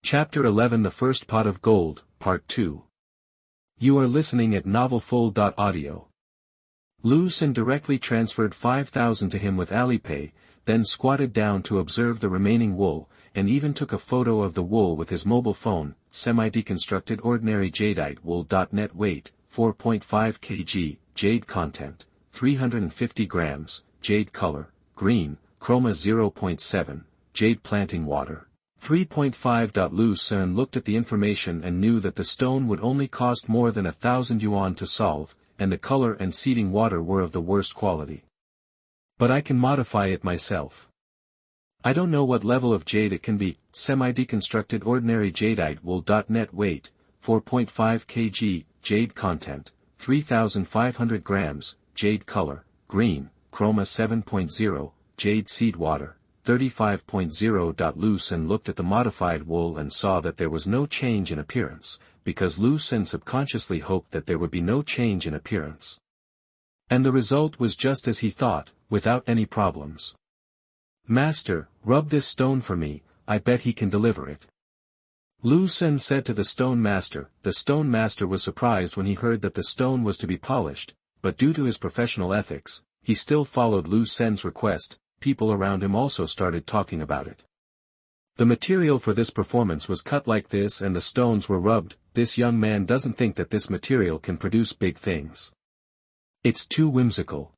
Chapter 11 The First Pot of Gold, Part 2. You are listening at novelfold.audio. Liu Sen directly transferred 5,000 to him with Alipay, then squatted down to observe the remaining wool, and even took a photo of the wool with his mobile phone. Semi-deconstructed ordinary jadeite wool. Net weight, 4.5 kg, jade content, 350 grams, jade color, green, chroma 0.7, jade planting water. 3.5. Liu Sen looked at the information and knew that the stone would only cost more than 1,000 yuan to solve, and the color and seeding water were of the worst quality. But I can modify it myself. I don't know what level of jade it can be. Semi-deconstructed ordinary jadeite wool. Net weight, 4.5 kg, jade content, 3,500 grams, jade color, green, chroma 7.0, jade seed water. 35.0. Liu Sen looked at the modified wool and saw that there was no change in appearance, because Liu Sen subconsciously hoped that there would be no change in appearance. And the result was just as he thought, without any problems. Master, rub this stone for me, I bet he can deliver it. Liu Sen said to the stone master. The stone master was surprised when he heard that the stone was to be polished, but due to his professional ethics, he still followed Liu Sen's request. People around him also started talking about it. The material for this performance was cut like this and the stones were rubbed. This young man doesn't think that this material can produce big things. It's too whimsical.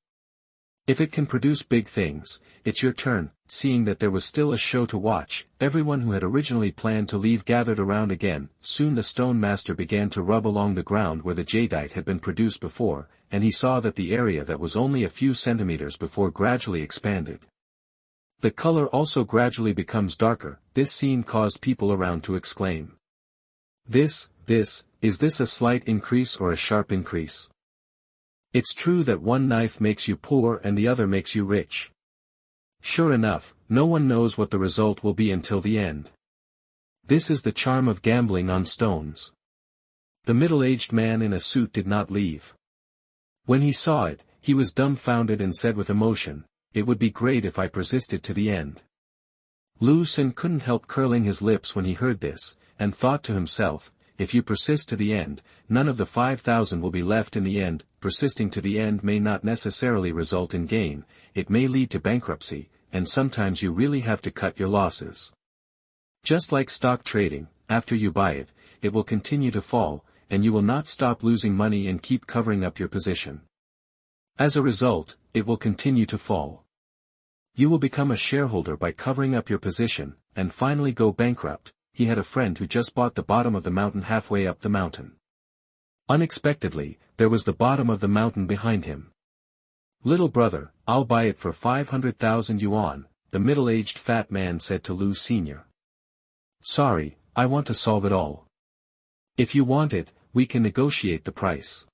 If it can produce big things, it's your turn. Seeing that there was still a show to watch, everyone who had originally planned to leave gathered around again. Soon the stone master began to rub along the ground where the jadeite had been produced before, and he saw that the area that was only a few centimeters before gradually expanded. The color also gradually becomes darker. This scene caused people around to exclaim. Is this a slight increase or a sharp increase? It's true that one knife makes you poor and the other makes you rich. Sure enough, no one knows what the result will be until the end. This is the charm of gambling on stones. The middle-aged man in a suit did not leave. When he saw it, he was dumbfounded and said with emotion, "It would be great if I persisted to the end." Liu Sen couldn't help curling his lips when he heard this, and thought to himself, if you persist to the end, none of the 5,000 will be left in the end. Persisting to the end may not necessarily result in gain, it may lead to bankruptcy, and sometimes you really have to cut your losses. Just like stock trading, after you buy it, it will continue to fall, and you will not stop losing money and keep covering up your position. As a result, it will continue to fall. You will become a shareholder by covering up your position, and finally go bankrupt. He had a friend who just bought the bottom of the mountain halfway up the mountain. Unexpectedly, there was the bottom of the mountain behind him. "Little brother, I'll buy it for 500,000 yuan, the middle-aged fat man said to Liu Sr. "Sorry, I want to solve it all. If you want it, we can negotiate the price."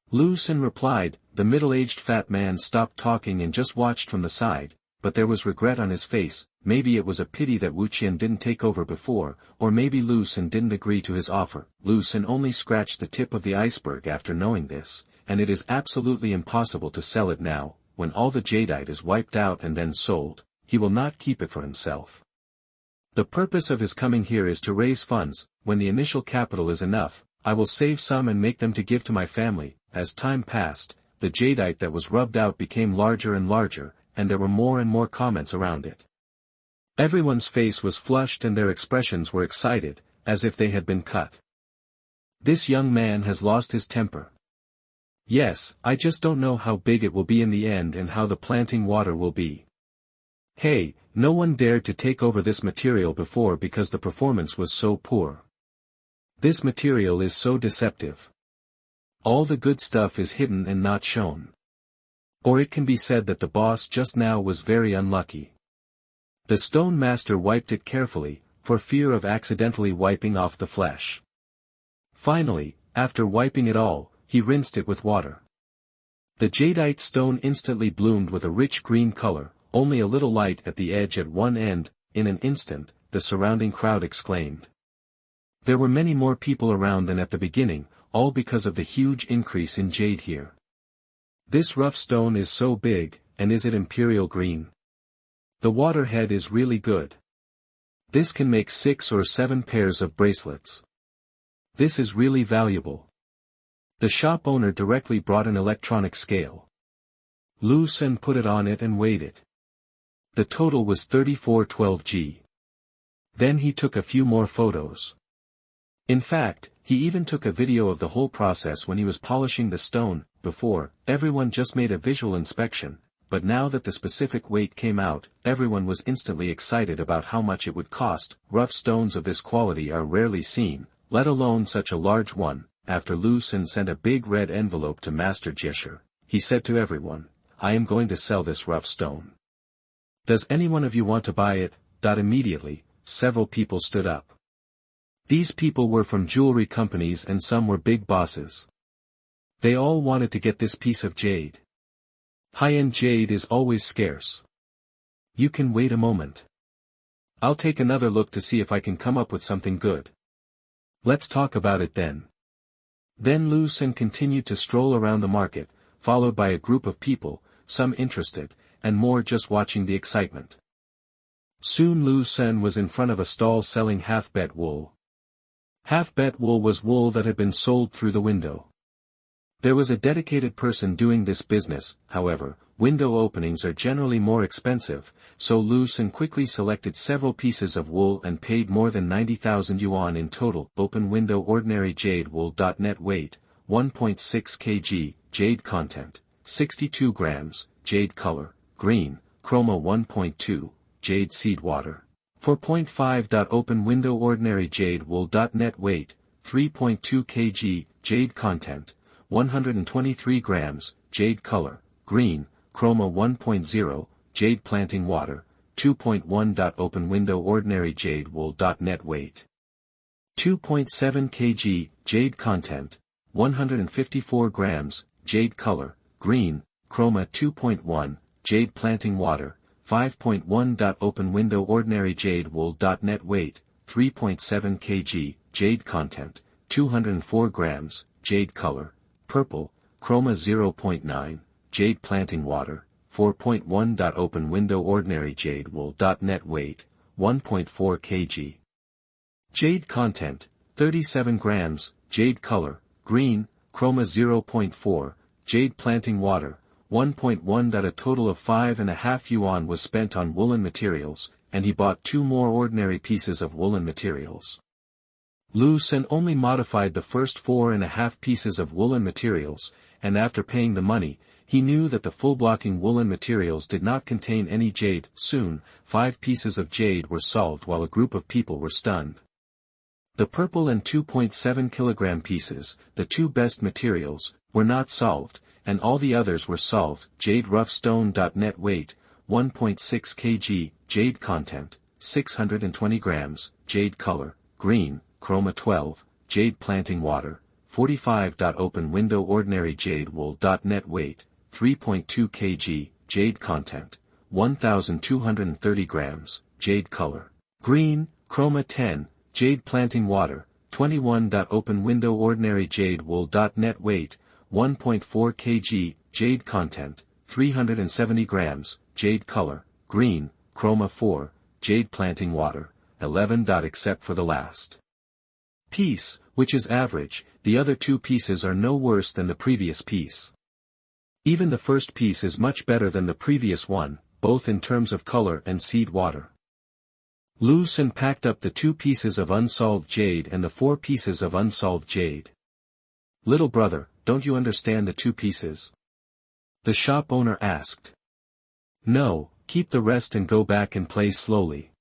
Liu Sen replied. The middle-aged fat man stopped talking and just watched from the side, but there was regret on his face. Maybe it was a pity that Wu Qian didn't take over before, or maybe Liu Sen didn't agree to his offer. Liu Sen only scratched the tip of the iceberg after knowing this, and it is absolutely impossible to sell it now. When all the jadeite is wiped out and then sold, he will not keep it for himself. The purpose of his coming here is to raise funds. When the initial capital is enough, I will save some and make them to give to my family. As time passed, the jadeite that was rubbed out became larger and larger, and there were more and more comments around it. Everyone's face was flushed and their expressions were excited, as if they had been cut. This young man has lost his temper. Yes, I just don't know how big it will be in the end and how the planting water will be. Hey, no one dared to take over this material before because the performance was so poor. This material is so deceptive. All the good stuff is hidden and not shown. Or it can be said that the boss just now was very unlucky. The stone master wiped it carefully, for fear of accidentally wiping off the flesh. Finally, after wiping it all, he rinsed it with water. The jadeite stone instantly bloomed with a rich green color, only a little light at the edge at one end. In an instant, the surrounding crowd exclaimed. There were many more people around than at the beginning, all because of the huge increase in jade here. This rough stone is so big, and is it imperial green? The water head is really good. This can make 6 or 7 pairs of bracelets. This is really valuable. The shop owner directly brought an electronic scale. Liu Sen put it on it and weighed it. The total was 3412 g. Then he took a few more photos. In fact, he even took a video of the whole process when he was polishing the stone. Before, everyone just made a visual inspection, but now that the specific weight came out, everyone was instantly excited about how much it would cost. Rough stones of this quality are rarely seen, let alone such a large one. After Liu Sen sent a big red envelope to Master Jisher, he said to everyone, "I am going to sell this rough stone. Does any one of you want to buy it?" Immediately, several people stood up. These people were from jewelry companies and some were big bosses. They all wanted to get this piece of jade. High-end jade is always scarce. You can wait a moment. I'll take another look to see if I can come up with something good. Let's talk about it then. Then Liu Sen continued to stroll around the market, followed by a group of people, some interested, and more just watching the excitement. Soon Liu Sen was in front of a stall selling half-bet wool. Half-bet wool was wool that had been sold through the window. There was a dedicated person doing this business. However, window openings are generally more expensive, so Liu Sen quickly selected several pieces of wool and paid more than 90,000 yuan in total. Open window ordinary jade wool. Net weight, 1.6 kg, jade content, 62 grams, jade color, green, chroma 1.2, jade seed water, 4.5. Open window ordinary jade wool. Net weight, 3.2 kg, jade content, 123 grams, jade color, green, chroma 1.0, jade planting water, 2.1. Open window ordinary jade wool. Net weight, 2.7 kg, jade content, 154 grams, jade color, green, chroma 2.1, jade planting water, 5.1. Open window ordinary jade wool. Net weight, 3.7 kg, jade content, 204 grams, jade color, purple, chroma 0.9, jade planting water, 4.1. Open window ordinary jade wool. Net weight, 1.4 kg. Jade content, 37 grams, jade color, green, chroma 0.4, jade planting water, 1.1. A total of 5.5 yuan was spent on woolen materials, and he bought 2 more ordinary pieces of woolen materials. Liu Sen only modified the first 4.5 pieces of woolen materials, and after paying the money, he knew that the full blocking woolen materials did not contain any jade. Soon, 5 pieces of jade were solved while a group of people were stunned. The purple and 2.7 kilogram pieces, the 2 best materials, were not solved, and all the others were solved. Jade rough stone. Net weight, 1.6 kg, jade content, 620 grams, jade color, green, chroma 12, jade planting water, 45. Open window ordinary jade wool. Net weight, 3.2 kg, jade content, 1,230 grams, jade color, green, chroma 10, jade planting water, 21. Open window ordinary jade wool. Net weight, 1.4 kg, jade content, 370 grams, jade color, green, chroma 4, jade planting water, 11. Except for the last piece, which is average, the other 2 pieces are no worse than the previous piece. Even the first piece is much better than the previous one, both in terms of color and seed water. Liu Sen packed up the 2 pieces of unsolved jade and the 4 pieces of unsolved jade. "Little brother, don't you understand the 2 pieces?" the shop owner asked. "No, keep the rest and go back and play slowly."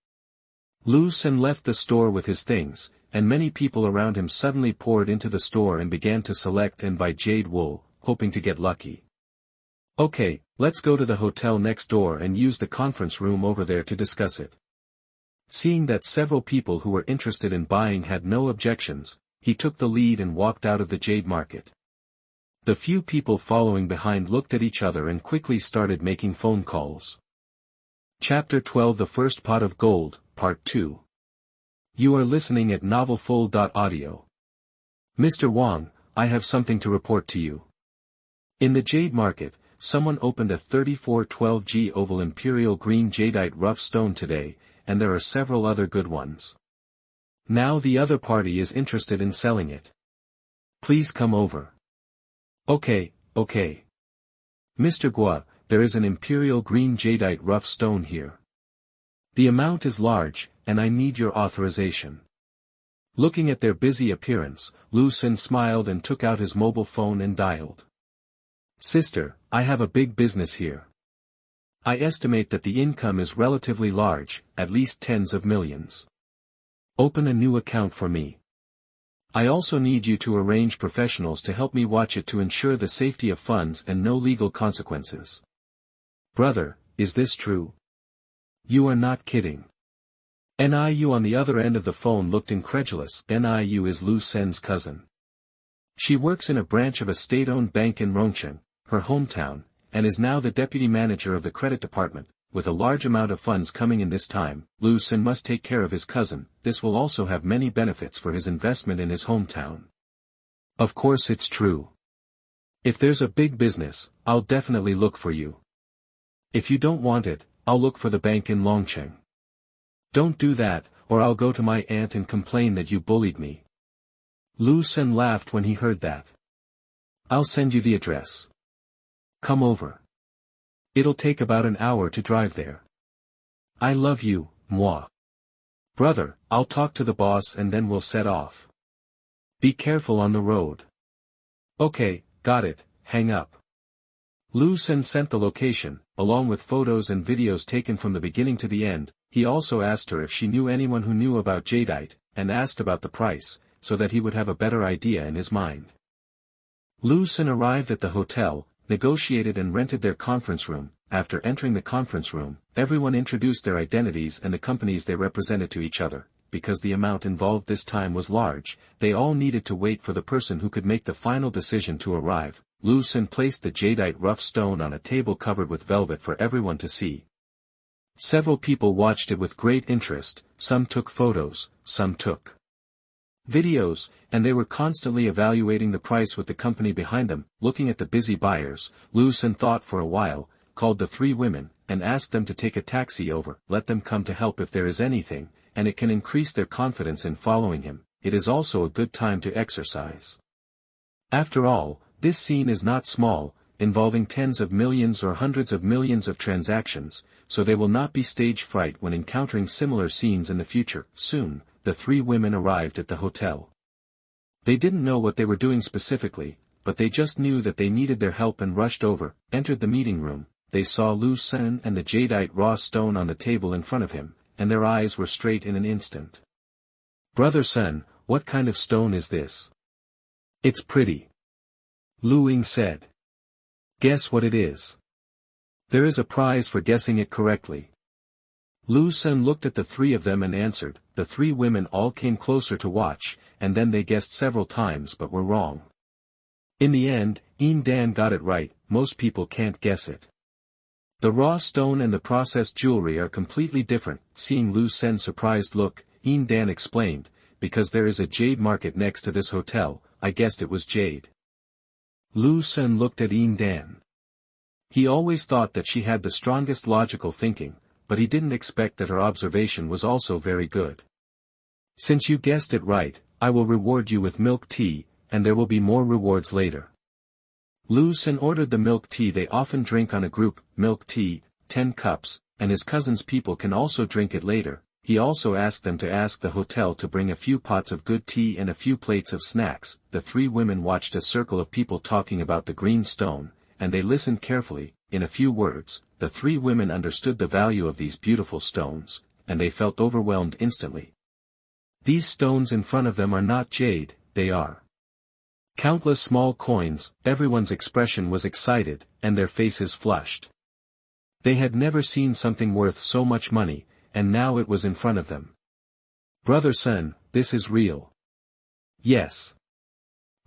Liu Sen left the store with his things, and many people around him suddenly poured into the store and began to select and buy jade wool, hoping to get lucky. "Okay, let's go to the hotel next door and use the conference room over there to discuss it." Seeing that several people who were interested in buying had no objections, he took the lead and walked out of the jade market. The few people following behind looked at each other and quickly started making phone calls. Chapter 12 The First Pot of Gold, Part 2. You are listening at novelfull.audio. Mr. Wang, I have something to report to you. In the jade market, someone opened a 3412G oval imperial green jadeite rough stone today, and there are several other good ones. Now the other party is interested in selling it. Please come over. Okay. Mr. Gua, there is an imperial green jadeite rough stone here. The amount is large, and I need your authorization. Looking at their busy appearance, Liu Sen smiled and took out his mobile phone and dialed. Sister, I have a big business here. I estimate that the income is relatively large, at least tens of millions. Open a new account for me. I also need you to arrange professionals to help me watch it to ensure the safety of funds and no legal consequences. Brother, is this true? You are not kidding. Niu on the other end of the phone looked incredulous. Niu is Liu Sen's cousin. She works in a branch of a state-owned bank in Rongcheng, her hometown, and is now the deputy manager of the credit department. With a large amount of funds coming in this time, Liu Sen must take care of his cousin. This will also have many benefits for his investment in his hometown. Of course it's true. If there's a big business, I'll definitely look for you. If you don't want it, I'll look for the bank in Longcheng. Don't do that, or I'll go to my aunt and complain that you bullied me. Liu Sen laughed when he heard that. I'll send you the address. Come over. It'll take about an hour to drive there. I love you, moi. Brother, I'll talk to the boss and then we'll set off. Be careful on the road. Okay, got it, hang up. Liu Sen sent the location, along with photos and videos taken from the beginning to the end. He also asked her if she knew anyone who knew about jadeite, and asked about the price, so that he would have a better idea in his mind. Liu Sen arrived at the hotel, negotiated and rented their conference room. After entering the conference room, everyone introduced their identities and the companies they represented to each other. Because the amount involved this time was large, they all needed to wait for the person who could make the final decision to arrive. Liu Sen placed the jadeite rough stone on a table covered with velvet for everyone to see. Several people watched it with great interest, some took photos, some took videos, and they were constantly evaluating the price with the company behind them. Looking at the busy buyers, Liu Sen thought for a while, called the three women, and asked them to take a taxi over. Let them come to help if there is anything, and it can increase their confidence in following him. It is also a good time to exercise. After all, this scene is not small, involving tens of millions or hundreds of millions of transactions, so they will not be stage fright when encountering similar scenes in the future. Soon, the three women arrived at the hotel. They didn't know what they were doing specifically, but they just knew that they needed their help and rushed over, entered the meeting room. They saw Liu Sen and the jadeite raw stone on the table in front of him, and their eyes were straight in an instant. Brother Sen, what kind of stone is this? It's pretty. Lu Ying said. Guess what it is. There is a prize for guessing it correctly. Liu Sen looked at the three of them and answered. The three women all came closer to watch, and then they guessed several times but were wrong. In the end, Yin Dan got it right. Most people can't guess it. The raw stone and the processed jewelry are completely different. Seeing Liu Sen's surprised look, Yin Dan explained, because there is a jade market next to this hotel, I guessed it was jade. Liu Sen looked at Yin Dan. He always thought that she had the strongest logical thinking, but he didn't expect that her observation was also very good. Since you guessed it right, I will reward you with milk tea, and there will be more rewards later. Liu Sen ordered the milk tea they often drink on a group, milk tea, 10 cups, and his cousin's people can also drink it later. He also asked them to ask the hotel to bring a few pots of good tea and a few plates of snacks. The three women watched a circle of people talking about the green stone, and they listened carefully. In a few words, the three women understood the value of these beautiful stones, and they felt overwhelmed instantly. These stones in front of them are not jade, they are countless small coins. Everyone's expression was excited, and their faces flushed. They had never seen something worth so much money, and now it was in front of them. Brother Sen, this is real. Yes.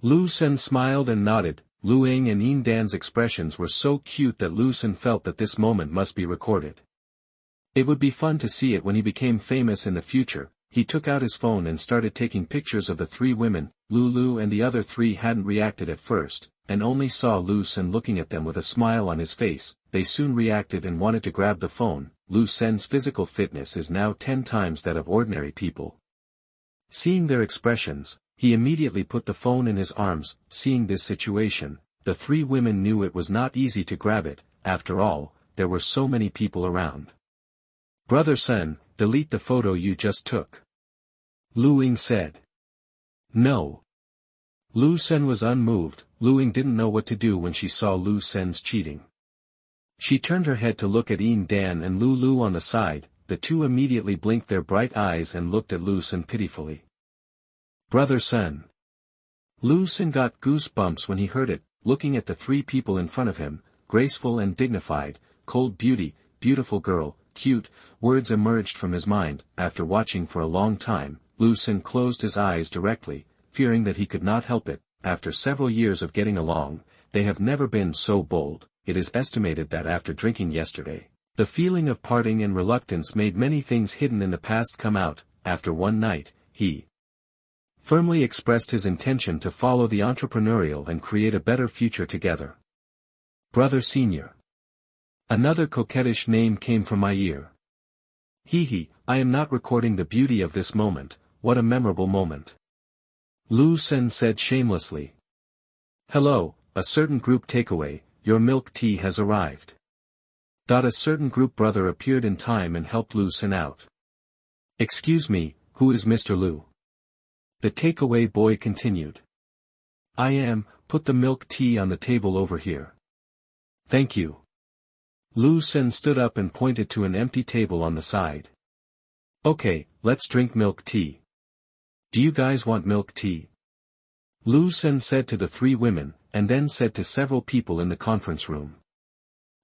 Liu Sen smiled and nodded. Lu Ying and Yin Dan's expressions were so cute that Liu Sen felt that this moment must be recorded. It would be fun to see it when he became famous in the future. He took out his phone and started taking pictures of the three women. Lulu and the other three hadn't reacted at first, and only saw Liu Sen looking at them with a smile on his face, they soon reacted and wanted to grab the phone. Liu Sen's physical fitness is now 10 times that of ordinary people. Seeing their expressions, he immediately put the phone in his arms. Seeing this situation, the three women knew it was not easy to grab it. After all, there were so many people around. "Brother Sen, delete the photo you just took," Liu Ying said. "No." Liu Sen was unmoved. Liu Ying didn't know what to do when she saw Liu Sen's cheating. She turned her head to look at Yin Dan and Lu on the side. The two immediately blinked their bright eyes and looked at Liu Sen pitifully. "Brother Sen." Liu Sen got goosebumps when he heard it, looking at the three people in front of him, graceful and dignified, cold beauty, beautiful girl, cute, words emerged from his mind. After watching for a long time, Liu Sen closed his eyes directly, fearing that he could not help it. After several years of getting along, they have never been so bold. It is estimated that after drinking yesterday, the feeling of parting and reluctance made many things hidden in the past come out. After one night, he firmly expressed his intention to follow the entrepreneurial and create a better future together. "Brother Senior." Another coquettish name came from my ear. "Hee, I am not recording the beauty of this moment. What a memorable moment," Liu Sen said shamelessly. "Hello, a certain group takeaway, your milk tea has arrived." A certain group brother appeared in time and helped Liu Sen out. "Excuse me, who is Mr. Liu?" The takeaway boy continued. "I am, put the milk tea on the table over here." "Thank you." Liu Sen stood up and pointed to an empty table on the side. "Okay, let's drink milk tea. Do you guys want milk tea?" Liu Sen said to the three women, and then said to several people in the conference room.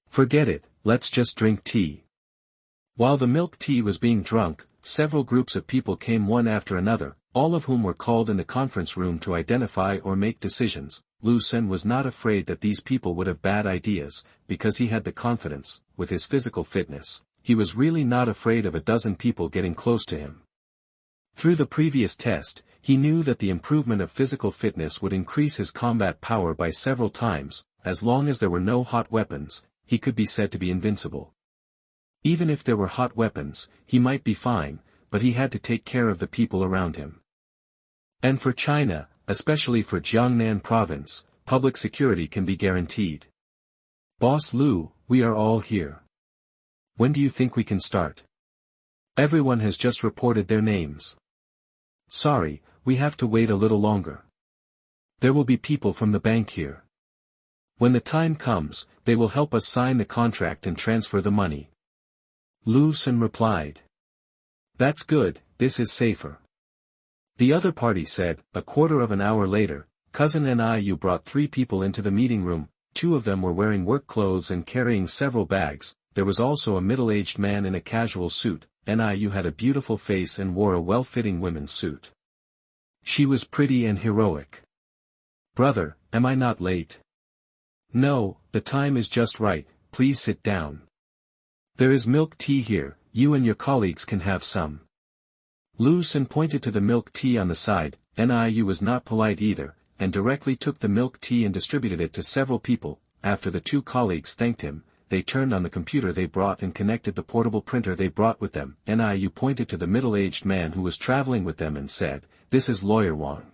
"Forget it, let's just drink tea." While the milk tea was being drunk, several groups of people came one after another, all of whom were called in the conference room to identify or make decisions. Liu Sen was not afraid that these people would have bad ideas, because he had the confidence. With his physical fitness, he was really not afraid of a dozen people getting close to him. Through the previous test, he knew that the improvement of physical fitness would increase his combat power by several times. As long as there were no hot weapons, he could be said to be invincible. Even if there were hot weapons, he might be fine, but he had to take care of the people around him. And for China, especially for Jiangnan province, public security can be guaranteed. "Boss Liu, we are all here. When do you think we can start?" "Everyone has just reported their names." "Sorry, we have to wait a little longer. There will be people from the bank here. When the time comes, they will help us sign the contract and transfer the money." Liu Sen replied. "That's good, this is safer." The other party said. A quarter of an hour later, Cousin Niu brought three people into the meeting room. Two of them were wearing work clothes and carrying several bags. There was also a middle-aged man in a casual suit. Niu had a beautiful face and wore a well-fitting women's suit. She was pretty and heroic. "Brother, am I not late?" "No, the time is just right, please sit down. There is milk tea here, you and your colleagues can have some." Liu Sen pointed to the milk tea on the side. Niu was not polite either, and directly took the milk tea and distributed it to several people. After the two colleagues thanked him, they turned on the computer they brought and connected the portable printer they brought with them. Niu pointed to the middle-aged man who was traveling with them and said, "This is Lawyer Wang."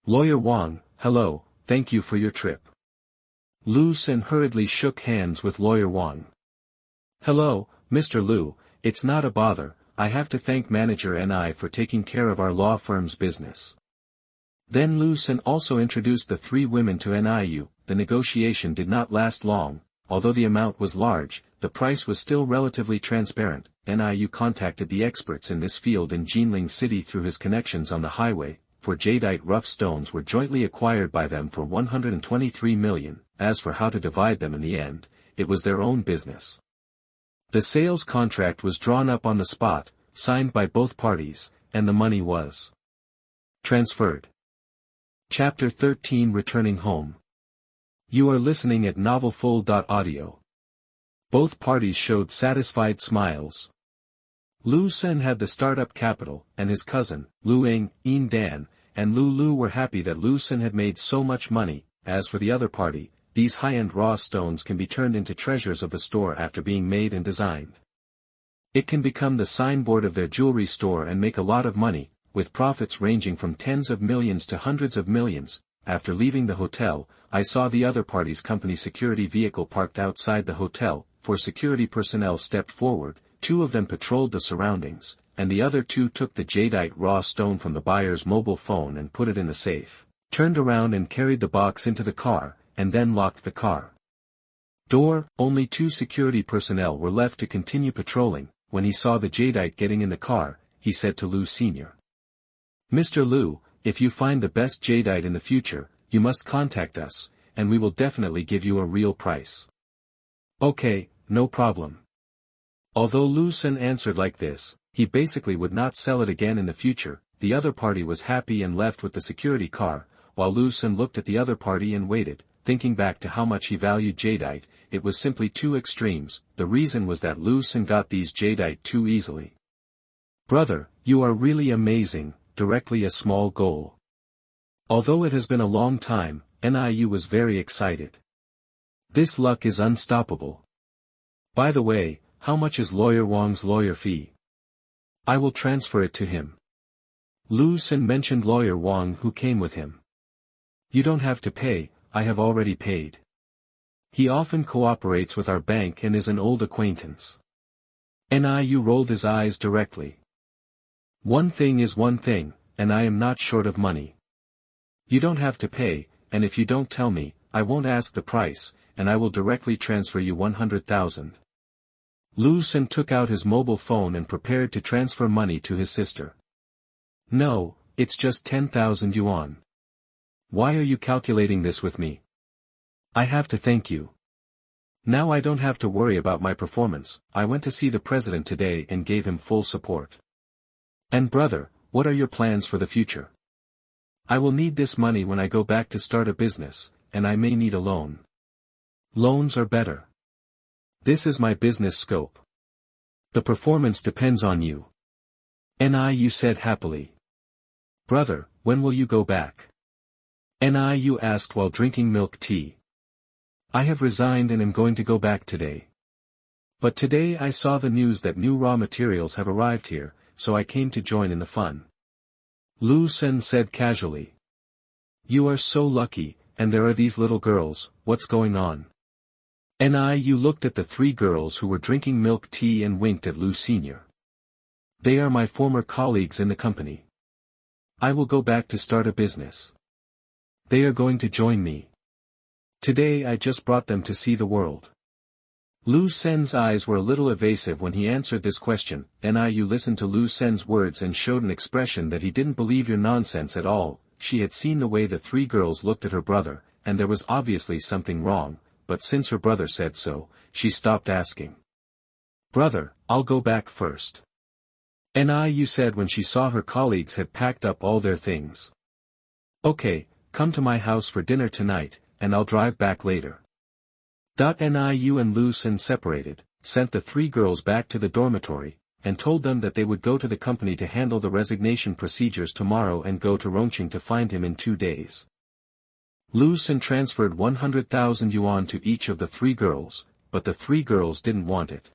"Lawyer Wang, hello, thank you for your trip." Liu Sen hurriedly shook hands with Lawyer Wang. "Hello, Mr. Liu, it's not a bother, I have to thank Manager Ni for taking care of our law firm's business." Then Liu Sen also introduced the three women to Niu. The negotiation did not last long. Although the amount was large, the price was still relatively transparent. Niu contacted the experts in this field in Jinling City through his connections on the highway, for jadeite rough stones were jointly acquired by them for 123 million. As for how to divide them in the end, it was their own business. The sales contract was drawn up on the spot, signed by both parties, and the money was transferred. Chapter 13 Returning Home. You are listening at novelfold.audio. Both parties showed satisfied smiles. Liu Sen had the startup capital, and his cousin, Liu Ying, Yin Dan, and Lu were happy that Liu Sen had made so much money. as for the other party, these high-end raw stones can be turned into treasures of the store after being made and designed. It can become the signboard of their jewelry store and make a lot of money, with profits ranging from tens of millions to hundreds of millions. After leaving the hotel, I saw the other party's company security vehicle parked outside the hotel. 4 security personnel stepped forward, 2 of them patrolled the surroundings, and the other 2 took the jadeite raw stone from the buyer's mobile phone and put it in the safe, turned around and carried the box into the car, and then locked the car door. Only 2 security personnel were left to continue patrolling. When he saw the jadeite getting in the car, he said to Liu Sr. "Mr. Liu, if you find the best jadeite in the future, you must contact us, and we will definitely give you a real price." "Okay, no problem." Although Liu Sen answered like this, he basically would not sell it again in the future. The other party was happy and left with the security car, while Liu Sen looked at the other party and waited, thinking back to how much he valued jadeite. It was simply 2 extremes. The reason was that Liu Sen got these jadeite too easily. "Brother, you are really amazing," directly a small goal. Although it has been a long time, Niu was very excited. This luck is unstoppable. By the way, how much is Lawyer Wang's lawyer fee? I will transfer it to him. Liu Sen mentioned Lawyer Wang who came with him. You don't have to pay, I have already paid. He often cooperates with our bank and is an old acquaintance. Niu rolled his eyes directly. One thing is one thing, and I am not short of money. You don't have to pay, and if you don't tell me, I won't ask the price, and I will directly transfer you 100,000. Liu Sen took out his mobile phone and prepared to transfer money to his sister. No, it's just 10,000 yuan. Why are you calculating this with me? I have to thank you. Now I don't have to worry about my performance. I went to see the president today and gave him full support. And brother, what are your plans for the future? I will need this money when I go back to start a business, and I may need a loan. Loans are better. This is my business scope. The performance depends on you. Niu said happily. Brother, when will you go back? Niu asked while drinking milk tea. I have resigned and am going to go back today. But today I saw the news that new raw materials have arrived here, so I came to join in the fun. Liu Sen said casually. You are so lucky, and there are these little girls, what's going on? Niu looked at the 3 girls who were drinking milk tea and winked at Liu Sr. They are my former colleagues in the company. I will go back to start a business. They are going to join me. Today I just brought them to see the world. Liu Sen's eyes were a little evasive when he answered this question. Niu listened to Liu Sen's words and showed an expression that he didn't believe your nonsense at all. She had seen the way the 3 girls looked at her brother, and there was obviously something wrong, but since her brother said so, she stopped asking. Brother, I'll go back first. Niu said when she saw her colleagues had packed up all their things. Okay, come to my house for dinner tonight, and I'll drive back later. Niu and Liu Sen separated, sent the 3 girls back to the dormitory, and told them that they would go to the company to handle the resignation procedures tomorrow and go to Rongqing to find him in 2 days. Liu Sen transferred 100,000 yuan to each of the 3 girls, but the 3 girls didn't want it.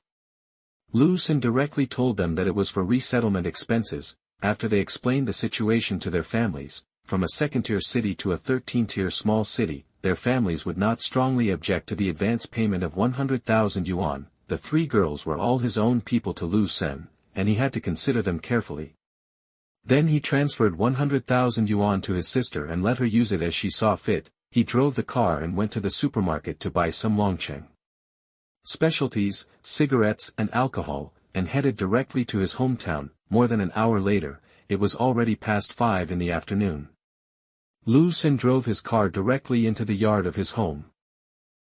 Liu Sen directly told them that it was for resettlement expenses. After they explained the situation to their families, from a 2nd-tier city to a 13th-tier small city, their families would not strongly object to the advance payment of 100,000 yuan. The 3 girls were all his own people to Liu Sen, and he had to consider them carefully. Then he transferred 100,000 yuan to his sister and let her use it as she saw fit. He drove the car and went to the supermarket to buy some Longcheng specialties, cigarettes and alcohol, and headed directly to his hometown. More than an hour later, it was already past 5 in the afternoon. Liu Sen drove his car directly into the yard of his home.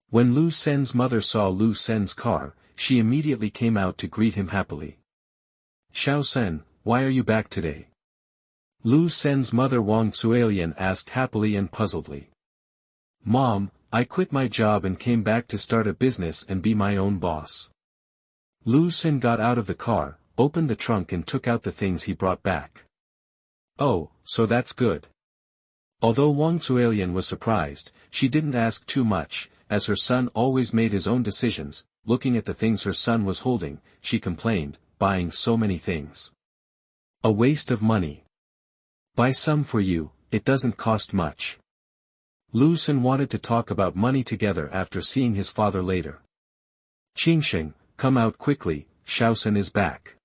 When Liu Sen's mother saw Liu Sen's car, she immediately came out to greet him happily. Xiao Sen, why are you back today? Liu Sen's mother Wang Cuelian asked happily and puzzledly. Mom, I quit my job and came back to start a business and be my own boss. Liu Sen got out of the car, opened the trunk and took out the things he brought back. Oh, so that's good. Although Wang Zuelian was surprised, she didn't ask too much, as her son always made his own decisions. Looking at the things her son was holding, she complained, buying so many things. A waste of money. Buy some for you, it doesn't cost much. Liu Sen wanted to talk about money together after seeing his father later. Qingsheng, come out quickly, Shaosen is back.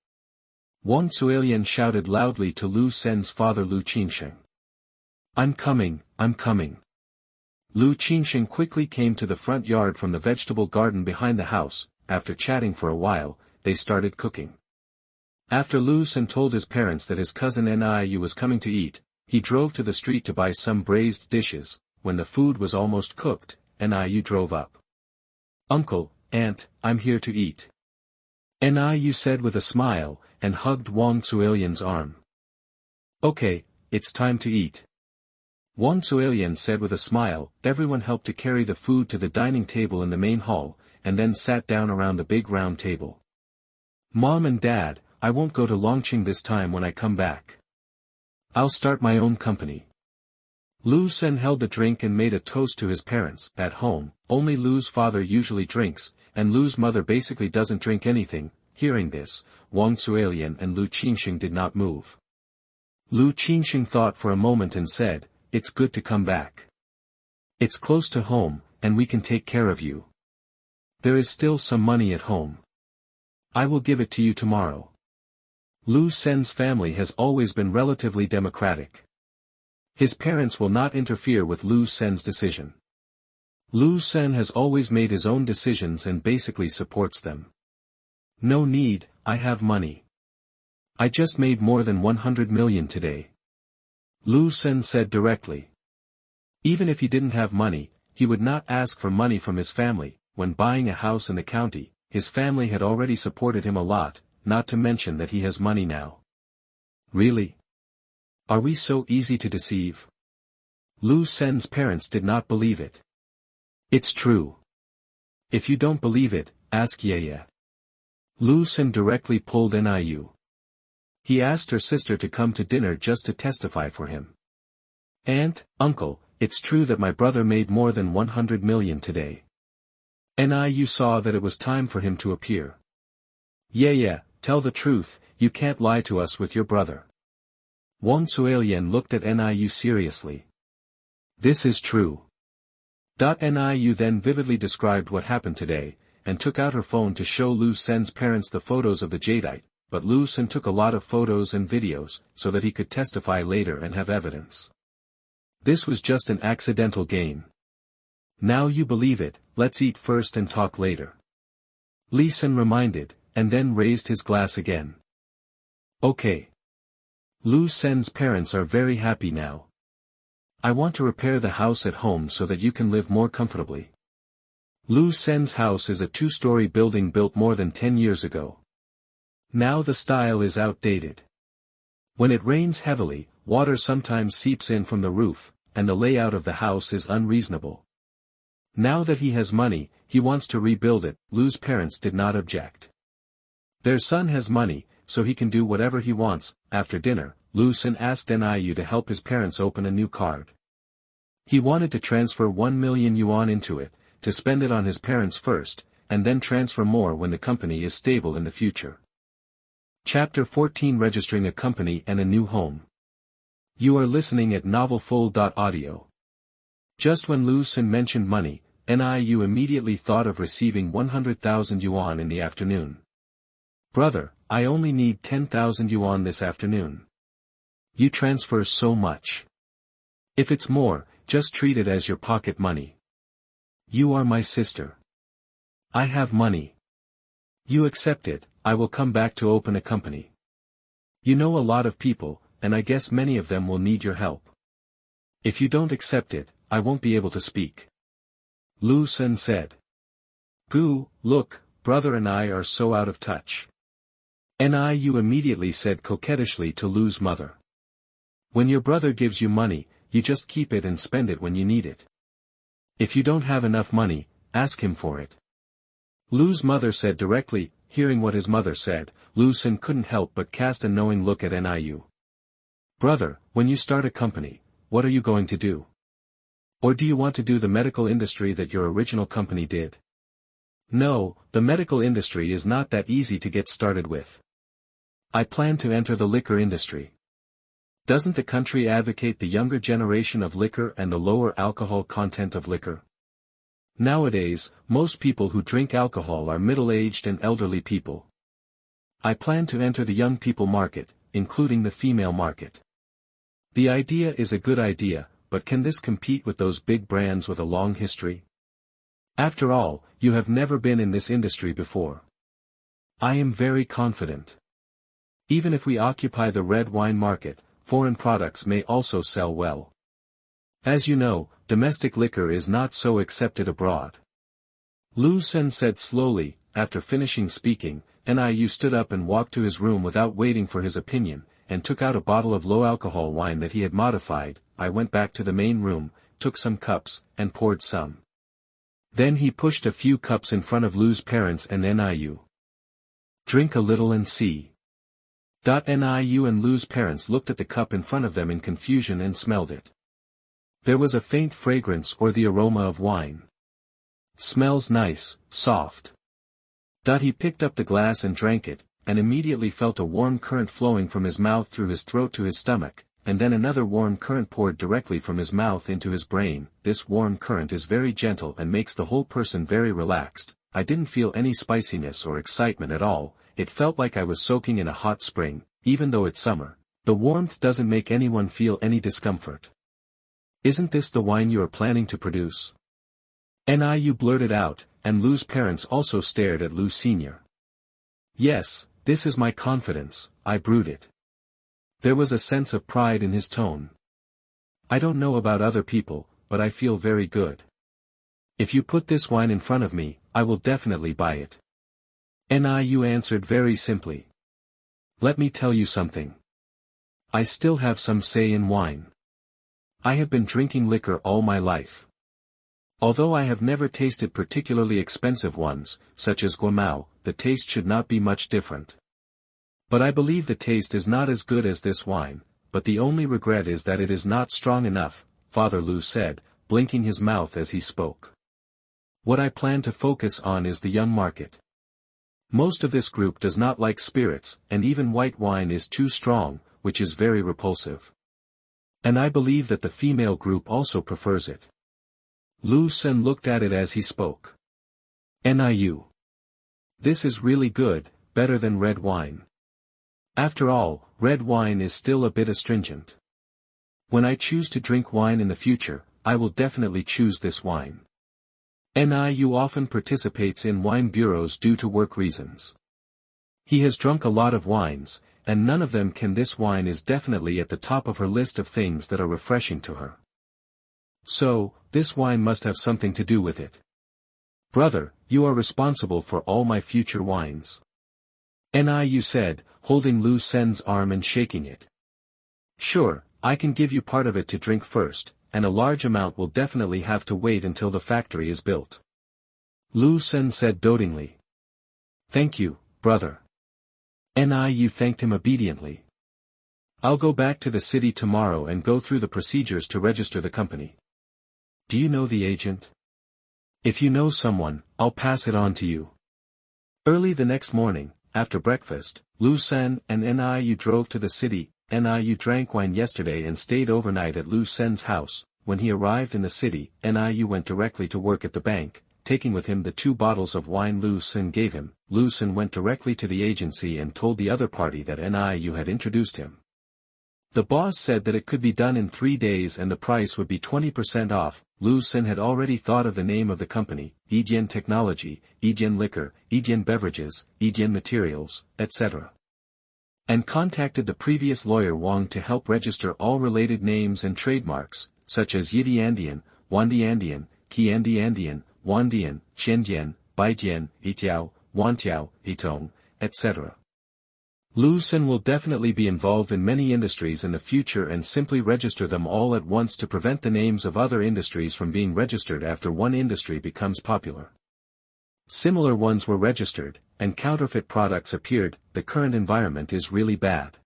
Wang Zuelian shouted loudly to Liu Sen's father Liu Qingsheng. I'm coming, I'm coming. Liu Qingsheng quickly came to the front yard from the vegetable garden behind the house. After chatting for a while, they started cooking. After Liu Sen told his parents that his cousin Niu was coming to eat, he drove to the street to buy some braised dishes. When the food was almost cooked, Niu drove up. Uncle, Aunt, I'm here to eat. Niu said with a smile, and hugged Wang Zuelian's arm. Okay, it's time to eat. Wang Zuelian said with a smile. Everyone helped to carry the food to the dining table in the main hall, and then sat down around the big round table. Mom and Dad, I won't go to Longqing this time when I come back. I'll start my own company. Liu Sen held the drink and made a toast to his parents. At home, only Liu's father usually drinks, and Liu's mother basically doesn't drink anything. Hearing this, Wang Zuelian and Liu Qingsheng did not move. Liu Qingsheng thought for a moment and said, it's good to come back. It's close to home, and we can take care of you. There is still some money at home. I will give it to you tomorrow. Liu Sen's family has always been relatively democratic. His parents will not interfere with Liu Sen's decision. Liu Sen has always made his own decisions and basically supports them. No need, I have money. I just made more than 100 million today. Liu Sen said directly. Even if he didn't have money, he would not ask for money from his family. When buying a house in the county, his family had already supported him a lot, not to mention that he has money now. Really? Are we so easy to deceive? Liu Sen's parents did not believe it. It's true. If you don't believe it, ask Yeye. Liu Sen directly pulled Niu. He asked her sister to come to dinner just to testify for him. Aunt, uncle, it's true that my brother made more than 100 million today. Niu saw that it was time for him to appear. Yeah, tell the truth, you can't lie to us with your brother. Wang Zuelian looked at Niu seriously. This is true. Niu then vividly described what happened today, and took out her phone to show Liu Sen's parents the photos of the jadeite. But Liu Sen took a lot of photos and videos, so that he could testify later and have evidence. This was just an accidental gain. Now you believe it, let's eat first and talk later. Liu Sen reminded, and then raised his glass again. Okay. Liu Sen's parents are very happy now. I want to repair the house at home so that you can live more comfortably. Liu Sen's house is a 2-story building built more than 10 years ago. Now the style is outdated. When it rains heavily, water sometimes seeps in from the roof, and the layout of the house is unreasonable. Now that he has money, he wants to rebuild it. Liu's parents did not object. Their son has money, so he can do whatever he wants. After dinner, Liu Sen asked Niu to help his parents open a new card. He wanted to transfer 1 million yuan into it, to spend it on his parents first, and then transfer more when the company is stable in the future. Chapter 14 Registering a Company and a New Home. You are listening at novelfull.audio. Just when Liu Sen mentioned money, Niu immediately thought of receiving 100,000 yuan in the afternoon. Brother, I only need 10,000 yuan this afternoon. You transfer so much. If it's more, just treat it as your pocket money. You are my sister. I have money. You accept it, I will come back to open a company. You know a lot of people, and I guess many of them will need your help. If you don't accept it, I won't be able to speak. Liu Sen said. Gu, look, brother and I are so out of touch. Niu immediately said coquettishly to Liu's mother. When your brother gives you money, you just keep it and spend it when you need it. If you don't have enough money, ask him for it. Liu's mother said directly. Hearing what his mother said, Liu Sen couldn't help but cast a knowing look at Niu. Brother, when you start a company, what are you going to do? Or do you want to do the medical industry that your original company did? No, the medical industry is not that easy to get started with. I plan to enter the liquor industry. Doesn't the country advocate the younger generation of liquor and the lower alcohol content of liquor? Nowadays, most people who drink alcohol are middle-aged and elderly people. I plan to enter the young people market, including the female market. The idea is a good idea, but can this compete with those big brands with a long history? After all, you have never been in this industry before. I am very confident. Even if we occupy the red wine market, foreign products may also sell well. As you know, domestic liquor is not so accepted abroad. Liu Sen said slowly, after finishing speaking. Liu stood up and walked to his room without waiting for his opinion, and took out a bottle of low-alcohol wine that he had modified. I went back to the main room, took some cups, and poured some. Then he pushed a few cups in front of Liu's parents and Liu. Drink a little and see. Liu and Liu's parents looked at the cup in front of them in confusion and smelled it. There was a faint fragrance or the aroma of wine. Smells nice, soft. He picked up the glass and drank it, and immediately felt a warm current flowing from his mouth through his throat to his stomach, and then another warm current poured directly from his mouth into his brain. This warm current is very gentle and makes the whole person very relaxed. I didn't feel any spiciness or excitement at all. It felt like I was soaking in a hot spring, even though it's summer. The warmth doesn't make anyone feel any discomfort. Isn't this the wine you are planning to produce? Liu blurted out, and Liu's parents also stared at Liu Sr. Yes, this is my confidence, I brewed it. There was a sense of pride in his tone. I don't know about other people, but I feel very good. If you put this wine in front of me, I will definitely buy it. Liu answered very simply. Let me tell you something. I still have some say in wine. I have been drinking liquor all my life. Although I have never tasted particularly expensive ones, such as Guamao, the taste should not be much different. But I believe the taste is not as good as this wine, but the only regret is that it is not strong enough, Father Liu said, blinking his mouth as he spoke. What I plan to focus on is the young market. Most of this group does not like spirits, and even white wine is too strong, which is very repulsive. And I believe that the female group also prefers it. Liu Sen looked at it as he spoke. Niu. This is really good, better than red wine. After all, red wine is still a bit astringent. When I choose to drink wine in the future, I will definitely choose this wine. Niu often participates in wine bureaus due to work reasons. He has drunk a lot of wines, and none of them can. This wine is definitely at the top of her list of things that are refreshing to her. So, this wine must have something to do with it. Brother, you are responsible for all my future wines. Niu said, holding Liu Sen's arm and shaking it. Sure, I can give you part of it to drink first, and a large amount will definitely have to wait until the factory is built. Liu Sen said dotingly. Thank you, brother. Niu thanked him obediently. I'll go back to the city tomorrow and go through the procedures to register the company. Do you know the agent? If you know someone, I'll pass it on to you. Early the next morning, after breakfast, Liu Sen and Niu drove to the city. Niu drank wine yesterday and stayed overnight at Liu Sen's house. When he arrived in the city, Niu went directly to work at the bank, taking with him the 2 bottles of wine Liu Sen gave him. Liu Sen went directly to the agency and told the other party that Niu had introduced him. The boss said that it could be done in 3 days and the price would be 20% off. Liu Sen had already thought of the name of the company, Yijian Technology, Yijian Liquor, Yijian Beverages, Yijian Materials, etc. And contacted the previous lawyer Wang to help register all related names and trademarks, such as Yidiandian, Wandiandian, Qiandiandian, Wandian, Qiandian, Baijian, Yitiao, Wantiao, Yitong, etc. Liu Sen will definitely be involved in many industries in the future and simply register them all at once to prevent the names of other industries from being registered after one industry becomes popular. Similar ones were registered, and counterfeit products appeared. The current environment is really bad.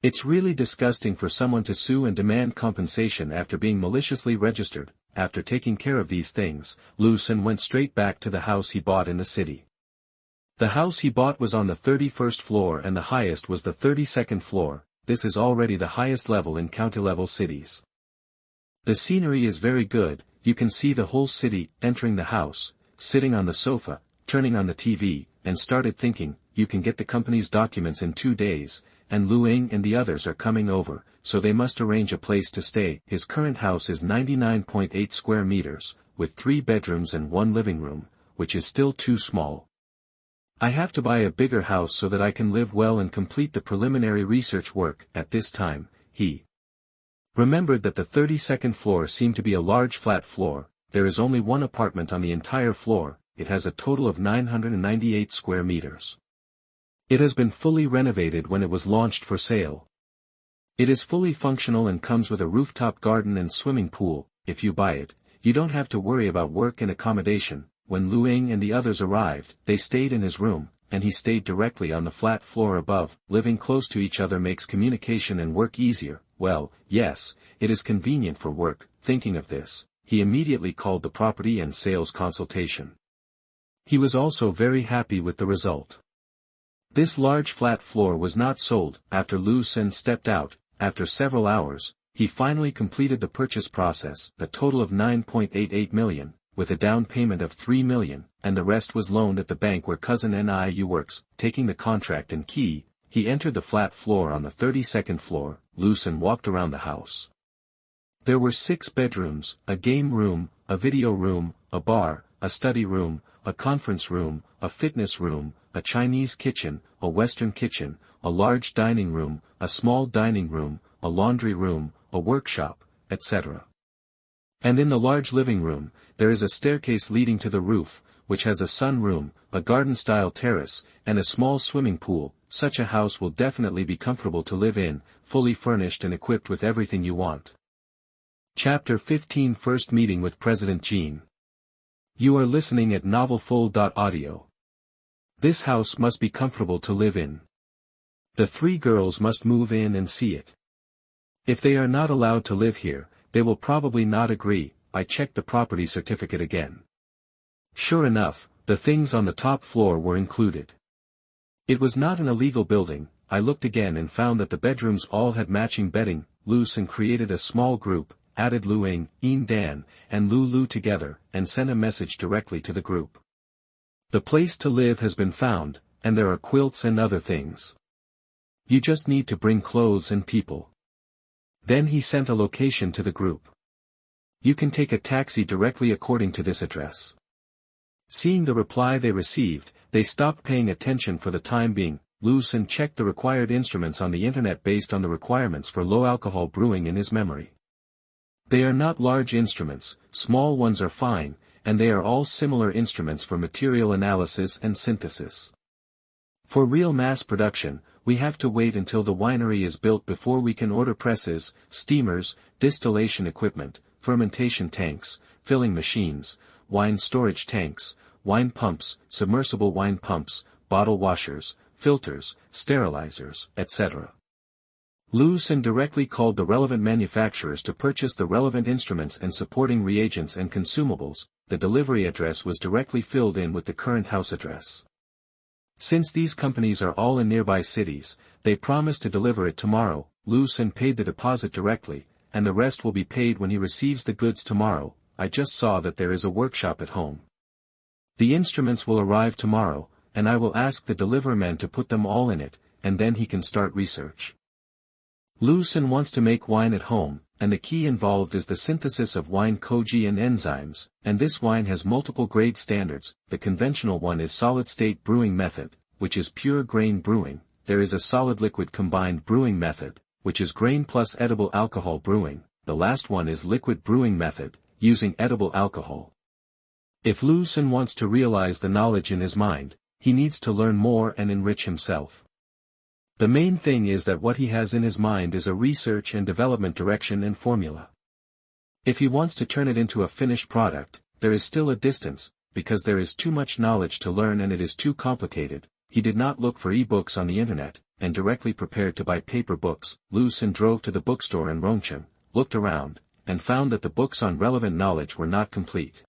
It's really disgusting for someone to sue and demand compensation after being maliciously registered. After taking care of these things, Liu Sen went straight back to the house he bought in the city. The house he bought was on the 31st floor and the highest was the 32nd floor. This is already the highest level in county-level cities. The scenery is very good, you can see the whole city entering the house, sitting on the sofa, turning on the TV, and started thinking, you can get the company's documents in 2 days, and Lu Ying and the others are coming over, so they must arrange a place to stay. His current house is 99.8 square meters, with 3 bedrooms and 1 living room, which is still too small. I have to buy a bigger house so that I can live well and complete the preliminary research work. At this time, he remembered that the 32nd floor seemed to be a large flat floor. There is only one apartment on the entire floor. It has a total of 998 square meters. It has been fully renovated when it was launched for sale. It is fully functional and comes with a rooftop garden and swimming pool. If you buy it, you don't have to worry about work and accommodation. When Lu Ying and the others arrived, they stayed in his room, and he stayed directly on the flat floor above. Living close to each other makes communication and work easier. Well, yes, it is convenient for work. Thinking of this, he immediately called the property and sales consultation. He was also very happy with the result. This large flat floor was not sold. After Liu Sen stepped out, after several hours, he finally completed the purchase process, a total of 9.88 million. With a down payment of 3 million, and the rest was loaned at the bank where cousin Niu works. Taking the contract and key, he entered the flat floor on the 32nd floor. Liu Sen walked around the house. There were 6 bedrooms, a game room, a video room, a bar, a study room, a conference room, a fitness room, a Chinese kitchen, a Western kitchen, a large dining room, a small dining room, a laundry room, a workshop, etc. And in the large living room, there is a staircase leading to the roof, which has a sun room, a garden-style terrace, and a small swimming pool. Such a house will definitely be comfortable to live in, fully furnished and equipped with everything you want. Chapter 15 First Meeting with President Jin. You are listening at novelfold.audio. This house must be comfortable to live in. The 3 girls must move in and see it. If they are not allowed to live here, they will probably not agree. I checked the property certificate again. Sure enough, the things on the top floor were included. It was not an illegal building. I looked again and found that the bedrooms all had matching bedding. Liu Sen created a small group, added Lu Ying, Yin Dan, and Lu together, and sent a message directly to the group. The place to live has been found, and there are quilts and other things. You just need to bring clothes and people. Then he sent a location to the group. You can take a taxi directly according to this address. Seeing the reply they received, they stopped paying attention for the time being. Liu Sen checked the required instruments on the internet based on the requirements for low-alcohol brewing in his memory. They are not large instruments, small ones are fine, and they are all similar instruments for material analysis and synthesis. For real mass production, we have to wait until the winery is built before we can order presses, steamers, distillation equipment, fermentation tanks, filling machines, wine storage tanks, wine pumps, submersible wine pumps, bottle washers, filters, sterilizers, etc. Liu Sen directly called the relevant manufacturers to purchase the relevant instruments and supporting reagents and consumables. The delivery address was directly filled in with the current house address. Since these companies are all in nearby cities, they promised to deliver it tomorrow. Liu Sen paid the deposit directly, and the rest will be paid when he receives the goods tomorrow. I just saw that there is a workshop at home. The instruments will arrive tomorrow, and I will ask the deliverman to put them all in it, and then he can start research. Liu Sen wants to make wine at home, and the key involved is the synthesis of wine koji and enzymes, and this wine has multiple grade standards. The conventional one is solid-state brewing method, which is pure grain brewing. There is a solid-liquid combined brewing method, which is grain plus edible alcohol brewing. The last one is liquid brewing method, using edible alcohol. If Liu Sen wants to realize the knowledge in his mind, he needs to learn more and enrich himself. The main thing is that what he has in his mind is a research and development direction and formula. If he wants to turn it into a finished product, there is still a distance, because there is too much knowledge to learn and it is too complicated. he did not look for e-books on the internet, and directly prepared to buy paper books. Liu Sen drove to the bookstore in Rongcheng, looked around, and found that the books on relevant knowledge were not complete.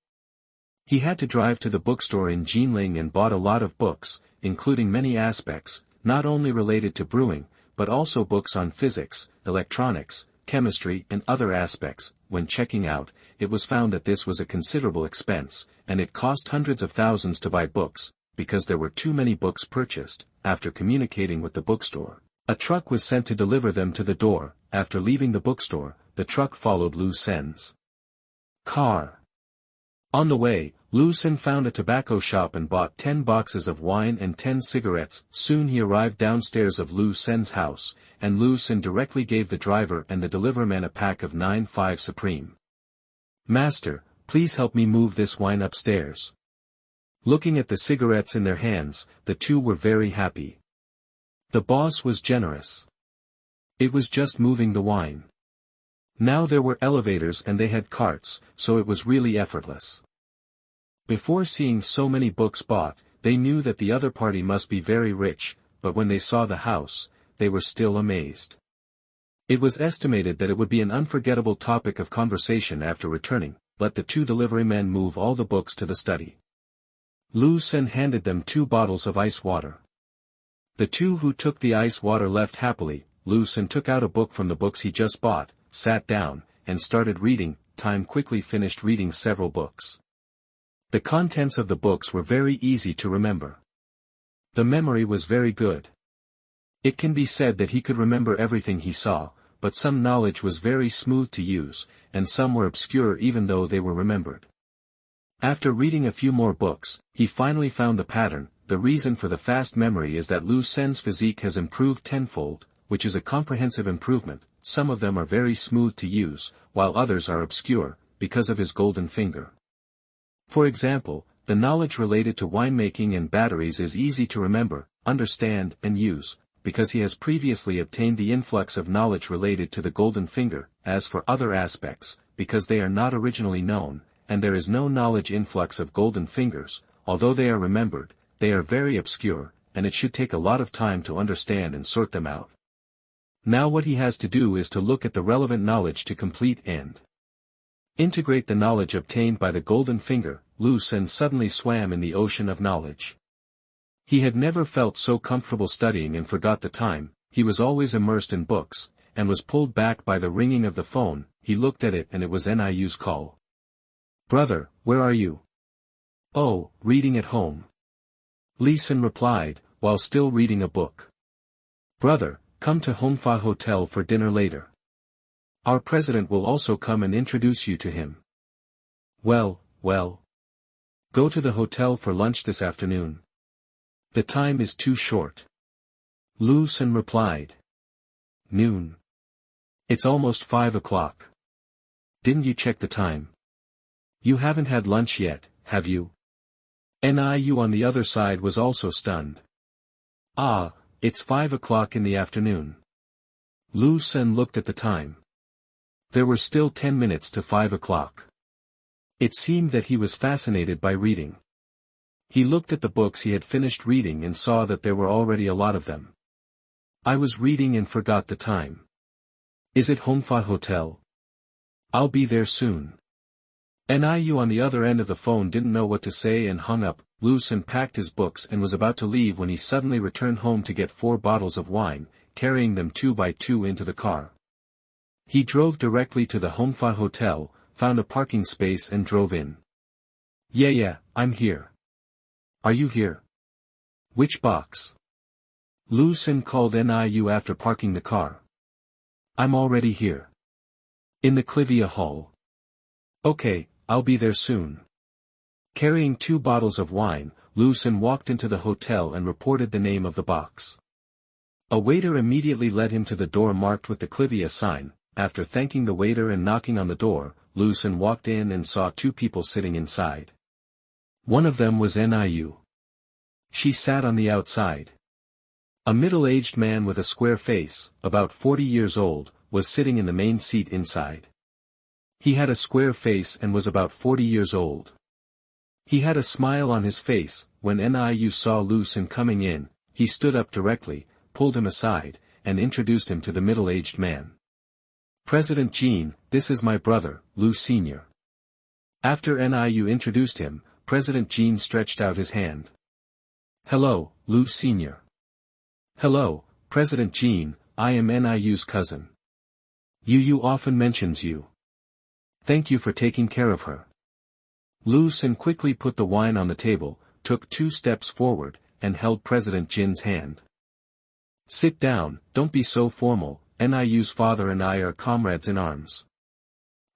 He had to drive to the bookstore in Jinling and bought a lot of books, including many aspects, not only related to brewing, but also books on physics, electronics, chemistry and other aspects. When checking out, it was found that this was a considerable expense, and it cost hundreds of thousands to buy books, because there were too many books purchased. After communicating with the bookstore, a truck was sent to deliver them to the door. After leaving the bookstore, the truck followed Liu Sen's car. On the way, Liu Sen found a tobacco shop and bought 10 boxes of wine and 10 cigarettes. Soon he arrived downstairs of Liu Sen's house, and Liu Sen directly gave the driver and the deliverman a pack of 9-5 Supreme. "Master, please help me move this wine upstairs." Looking at the cigarettes in their hands, the two were very happy. The boss was generous. It was just moving the wine. Now there were elevators and they had carts, so it was really effortless. Before seeing so many books bought, they knew that the other party must be very rich, but when they saw the house, they were still amazed. It was estimated that it would be an unforgettable topic of conversation after returning. Let the two delivery men move all the books to the study. Liu Sen handed them 2 bottles of ice water. The two who took the ice water left happily. Liu Sen took out a book from the books he just bought, sat down, and started reading. Time quickly finished reading several books. The contents of the books were very easy to remember. The memory was very good. It can be said that he could remember everything he saw, but some knowledge was very smooth to use, and some were obscure even though they were remembered. After reading a few more books, he finally found the pattern. The reason for the fast memory is that Liu Sen's physique has improved tenfold, which is a comprehensive improvement. Some of them are very smooth to use, while others are obscure, because of his golden finger. For example, the knowledge related to winemaking and batteries is easy to remember, understand, and use, because he has previously obtained the influx of knowledge related to the golden finger. As for other aspects, because they are not originally known, and there is no knowledge influx of golden fingers, although they are remembered, they are very obscure, and it should take a lot of time to understand and sort them out. Now what he has to do is to look at the relevant knowledge to complete and integrate the knowledge obtained by the golden finger. Liu Sen suddenly swam in the ocean of knowledge. He had never felt so comfortable studying and forgot the time. He was always immersed in books, and was pulled back by the ringing of the phone. He looked at it and it was Niu's call. "Brother, where are you?" "Oh, reading at home." Liu Sen replied, while still reading a book. "Brother, come to Hongfa Hotel for dinner later. Our president will also come and introduce you to him." Well. Go to the hotel for lunch this afternoon. The time is too short." Liu Sen replied. "Noon. It's almost 5 o'clock. Didn't you check the time? You haven't had lunch yet, have you?" Niu on the other side was also stunned. "Ah, it's 5 o'clock in the afternoon." Liu Sen looked at the time. There were still 10 minutes to 5 o'clock. It seemed that he was fascinated by reading. He looked at the books he had finished reading and saw that there were already a lot of them. "I was reading and forgot the time. Is it Hongfa Hotel? I'll be there soon." Niu on the other end of the phone didn't know what to say and hung up. Liu Sen packed his books and was about to leave when he suddenly returned home to get 4 bottles of wine, carrying them 2 by 2 into the car. He drove directly to the Hongfa Hotel, found a parking space and drove in. Yeah, I'm here. Are you here? Which box? Liu Sen called Niu after parking the car. I'm already here. In the Clivia Hall. Okay, I'll be there soon. Carrying 2 bottles of wine, Liu Sen walked into the hotel and reported the name of the box. A waiter immediately led him to the door marked with the Clivia sign. After thanking the waiter and knocking on the door, Liu Sen walked in and saw 2 people sitting inside. One of them was Niu. She sat on the outside. A middle-aged man with a square face, about 40 years old, was sitting in the main seat inside. He had a square face and was about 40 years old. He had a smile on his face. When Niu saw Liu Sen coming in, he stood up directly, pulled him aside, and introduced him to the middle-aged man. President Jin, this is my brother, Liu Sr. After Niu introduced him, President Jin stretched out his hand. Hello, Liu Sr. Hello, President Jin, I am Niu's cousin. Yu often mentions you. Thank you for taking care of her. Liu Sen quickly put the wine on the table, took 2 steps forward, and held President Jin's hand. Sit down, don't be so formal, Niu's father and I are comrades in arms.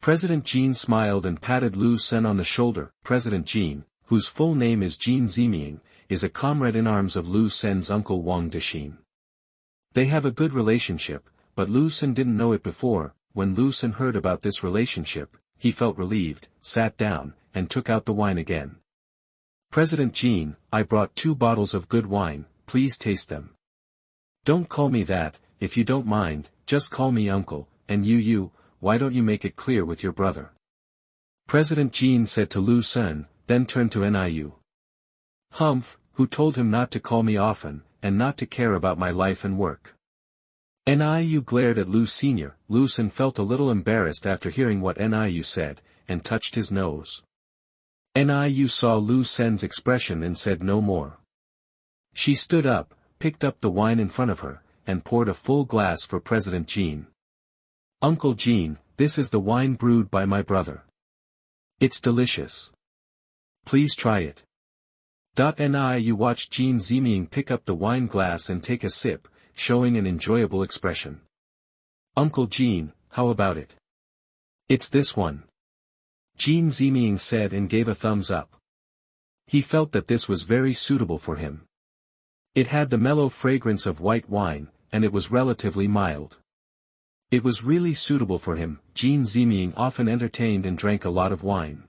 President Jin smiled and patted Liu Sen on the shoulder. President Jin, whose full name is Jin Ziming, is a comrade in arms of Liu Sen's uncle Wang Dexin. They have a good relationship, but Liu Sen didn't know it before. When Liu Sen heard about this relationship, he felt relieved, sat down, and took out the wine again. President Jin, I brought 2 bottles of good wine, please taste them. Don't call me that, if you don't mind, just call me uncle, and you, why don't you make it clear with your brother? President Jin said to Liu Sen, then turned to Niu. Humph, who told him not to call me often, and not to care about my life and work? Niu glared at Liu Sr. Liu Sen felt a little embarrassed after hearing what Niu said, and touched his nose. Niu saw Liu Sen's expression and said no more. She stood up, picked up the wine in front of her, and poured a full glass for President Jin. Uncle Jin, this is the wine brewed by my brother. It's delicious. Please try it. Niu watched Jin Ziming pick up the wine glass and take a sip, showing an enjoyable expression. Uncle Jin, how about it? It's this one. Jin Ziming said and gave a thumbs up. He felt that this was very suitable for him. It had the mellow fragrance of white wine, and it was relatively mild. It was really suitable for him. Jin Ziming often entertained and drank a lot of wine.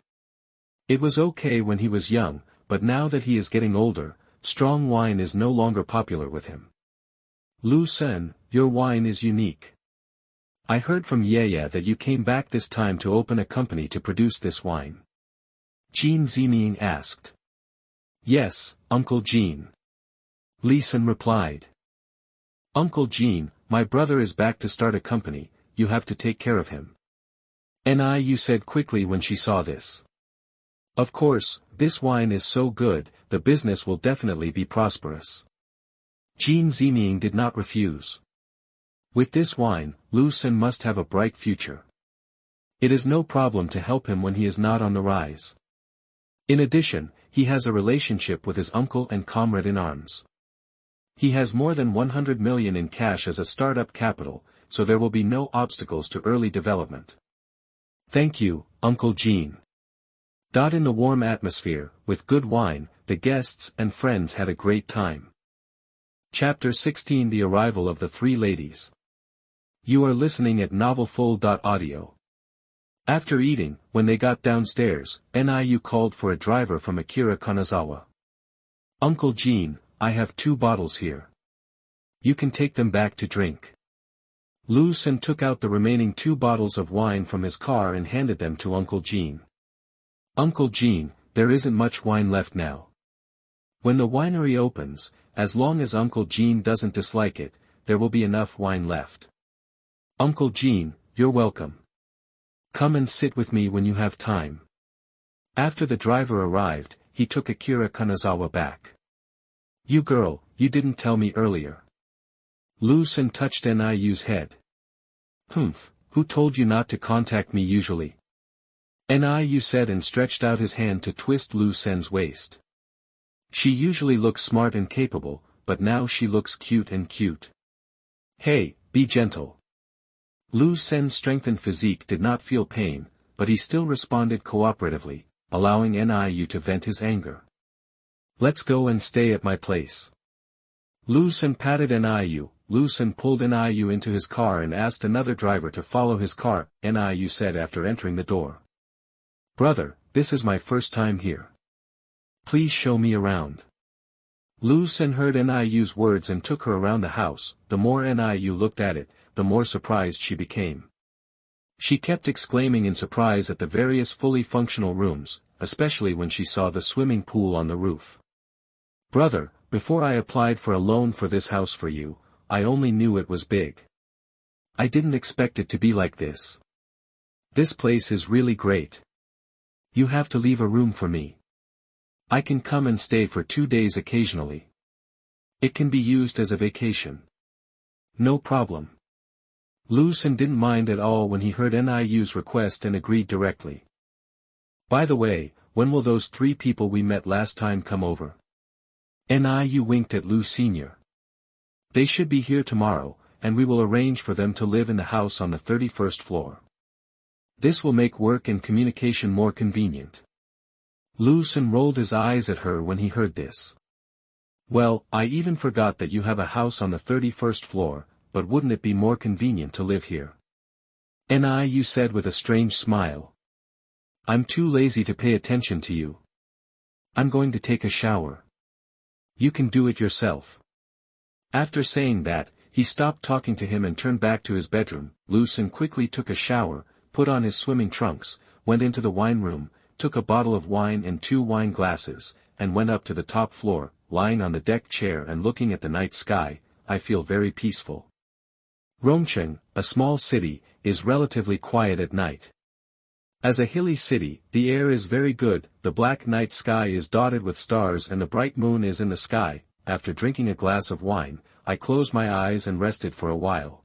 It was okay when he was young, but now that he is getting older, strong wine is no longer popular with him. Liu Sen, your wine is unique. I heard from Yaya that you came back this time to open a company to produce this wine. Jin Ziming asked. Yes, Uncle Jin. Liu Sen replied. Uncle Jin, my brother is back to start a company, you have to take care of him. Niu said quickly when she saw this. Of course, this wine is so good, the business will definitely be prosperous. Jin Ziming did not refuse. With this wine, Liu Sen must have a bright future. It is no problem to help him when he is not on the rise. In addition, he has a relationship with his uncle and comrade in arms. He has more than 100 million in cash as a startup capital, so there will be no obstacles to early development. Thank you, Uncle Jin. In the warm atmosphere, with good wine, the guests and friends had a great time. Chapter 16 The Arrival of the 3 Ladies. You are listening at novelfold.audio. After eating, when they got downstairs, Niu called for a driver from Akira Kanazawa. Uncle Jin, I have 2 bottles here. You can take them back to drink. Liu Sen took out the remaining 2 bottles of wine from his car and handed them to Uncle Jin. Uncle Jin, there isn't much wine left now. When the winery opens, as long as Uncle Jin doesn't dislike it, there will be enough wine left. Uncle Jin, you're welcome. Come and sit with me when you have time. After the driver arrived, he took Akira Kanazawa back. You girl, you didn't tell me earlier. Liu Sen touched Niu's head. Humph, who told you not to contact me usually? Niu said and stretched out his hand to twist Liu Sen's waist. She usually looks smart and capable, but now she looks cute and cute. Hey, be gentle. Liu Sen's strengthened physique did not feel pain, but he still responded cooperatively, allowing Niu to vent his anger. Let's go and stay at my place. Liu Sen patted Niu. Liu Sen pulled Niu into his car and asked another driver to follow his car, Niu said after entering the door. Brother, this is my first time here. Please show me around. Liu Sen heard Niu's words and took her around the house. The more Niu looked at it, the more surprised she became. She kept exclaiming in surprise at the various fully functional rooms, especially when she saw the swimming pool on the roof. Brother, Before I applied for a loan for this house for you, I only knew it was big. I didn't expect it to be like this. This place is really great. You have to leave a room for me. I can come and stay for 2 days occasionally. It can be used as a vacation. No problem. Liu Sen didn't mind at all when he heard Niu's request and agreed directly. By the way, when will those 3 people we met last time come over? Niu winked at Liu Sr. They should be here tomorrow, and we will arrange for them to live in the house on the 31st floor. This will make work and communication more convenient. Liu Sen rolled his eyes at her when he heard this. Well, I even forgot that you have a house on the 31st floor, but wouldn't it be more convenient to live here? Niu said with a strange smile. I'm too lazy to pay attention to you. I'm going to take a shower. You can do it yourself. After saying that, he stopped talking to him and turned back to his bedroom. Liu Sen quickly took a shower, put on his swimming trunks, went into the wine room, took a bottle of wine and 2 wine glasses, and went up to the top floor. Lying on the deck chair and looking at the night sky, I feel very peaceful. Rongcheng, a small city, is relatively quiet at night. As a hilly city, the air is very good, the black night sky is dotted with stars and the bright moon is in the sky. After drinking a glass of wine, I closed my eyes and rested for a while.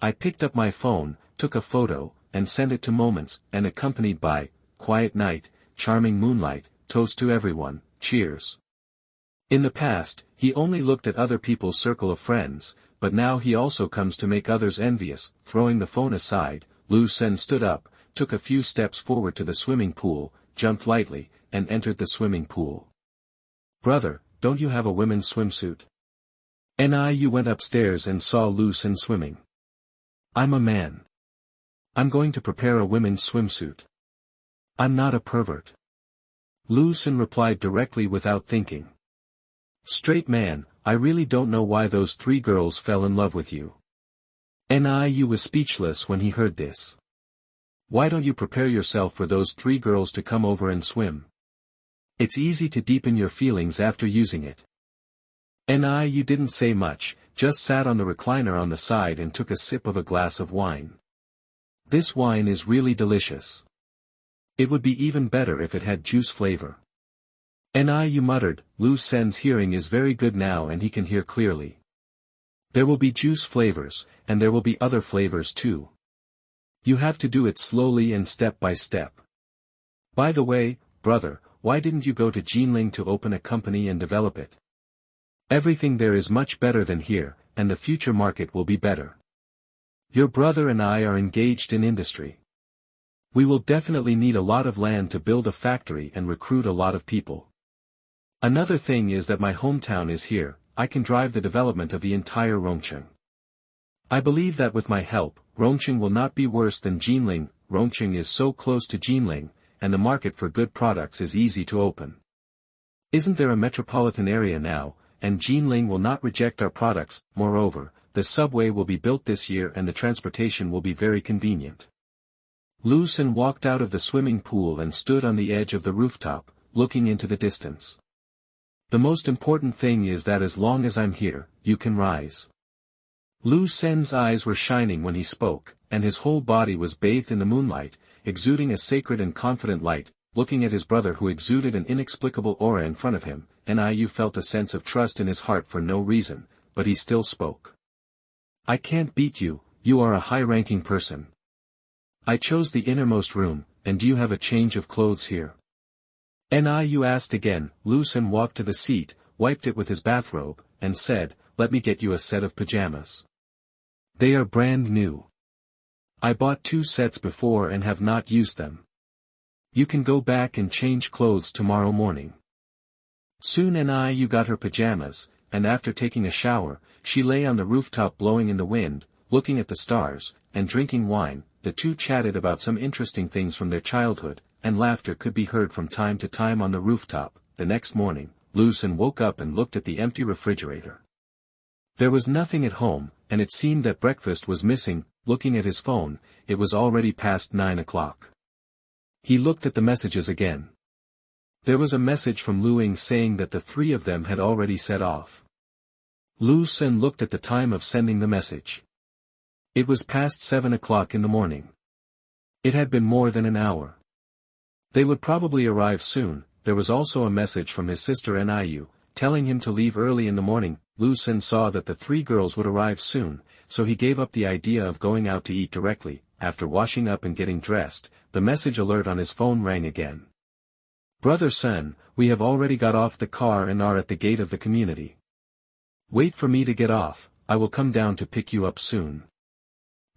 I picked up my phone, took a photo, and sent it to Moments, and accompanied by, "Quiet night, charming moonlight, toast to everyone, cheers." In the past, he only looked at other people's circle of friends, but now he also comes to make others envious. Throwing the phone aside, Liu Sen stood up, took a few steps forward to the swimming pool, jumped lightly, and entered the swimming pool. "Brother, don't you have a women's swimsuit?" Niu went upstairs and saw Liu Sen swimming. "I'm a man. I'm going to prepare a women's swimsuit. I'm not a pervert." Liu Sen replied directly without thinking. "Straight man, I really don't know why those 3 girls fell in love with you." Niu was speechless when he heard this. "Why don't you prepare yourself for those 3 girls to come over and swim? It's easy to deepen your feelings after using it." Niu didn't say much, just sat on the recliner on the side and took a sip of a glass of wine. "This wine is really delicious. It would be even better if it had juice flavor." Niu muttered, "Liu Sen's hearing is very good now and he can hear clearly. There will be juice flavors, and there will be other flavors too. You have to do it slowly and step by step. By the way, brother, why didn't you go to Jinling to open a company and develop it? Everything there is much better than here, and the future market will be better. Your brother and I are engaged in industry. We will definitely need a lot of land to build a factory and recruit a lot of people. Another thing is that my hometown is here, I can drive the development of the entire Rongcheng. I believe that with my help, Rongcheng will not be worse than Jinling. Rongcheng is so close to Jinling, and the market for good products is easy to open. Isn't there a metropolitan area now, and Jinling will not reject our products. Moreover, the subway will be built this year and the transportation will be very convenient." Liu Sen walked out of the swimming pool and stood on the edge of the rooftop, looking into the distance. "The most important thing is that as long as I'm here, you can rise." Liu Sen's eyes were shining when he spoke, and his whole body was bathed in the moonlight, exuding a sacred and confident light. Looking at his brother who exuded an inexplicable aura in front of him, Niu felt a sense of trust in his heart for no reason, but he still spoke. "I can't beat you, you are a high-ranking person. I chose the innermost room, and do you have a change of clothes here?" Niu asked again. Liu Sen walked to the seat, wiped it with his bathrobe, and said, "Let me get you a set of pajamas. They are brand new. I bought 2 sets before and have not used them. You can go back and change clothes tomorrow morning." Soon Niu got her pajamas, and after taking a shower, she lay on the rooftop blowing in the wind, looking at the stars, and drinking wine. The 2 chatted about some interesting things from their childhood, and laughter could be heard from time to time on the rooftop. The next morning, Liu Sen woke up and looked at the empty refrigerator. There was nothing at home, and it seemed that breakfast was missing. Looking at his phone, it was already past 9 o'clock. He looked at the messages again. There was a message from Liu saying that the three of them had already set off. Liu Sen looked at the time of sending the message. It was past 7 o'clock in the morning. It had been more than an hour. They would probably arrive soon. There was also a message from his sister Niu, telling him to leave early in the morning. Liu Sen saw that the three girls would arrive soon, so he gave up the idea of going out to eat directly. After washing up and getting dressed, the message alert on his phone rang again. Brother Sen, we have already got off the car and are at the gate of the community. Wait for me to get off, I will come down to pick you up soon.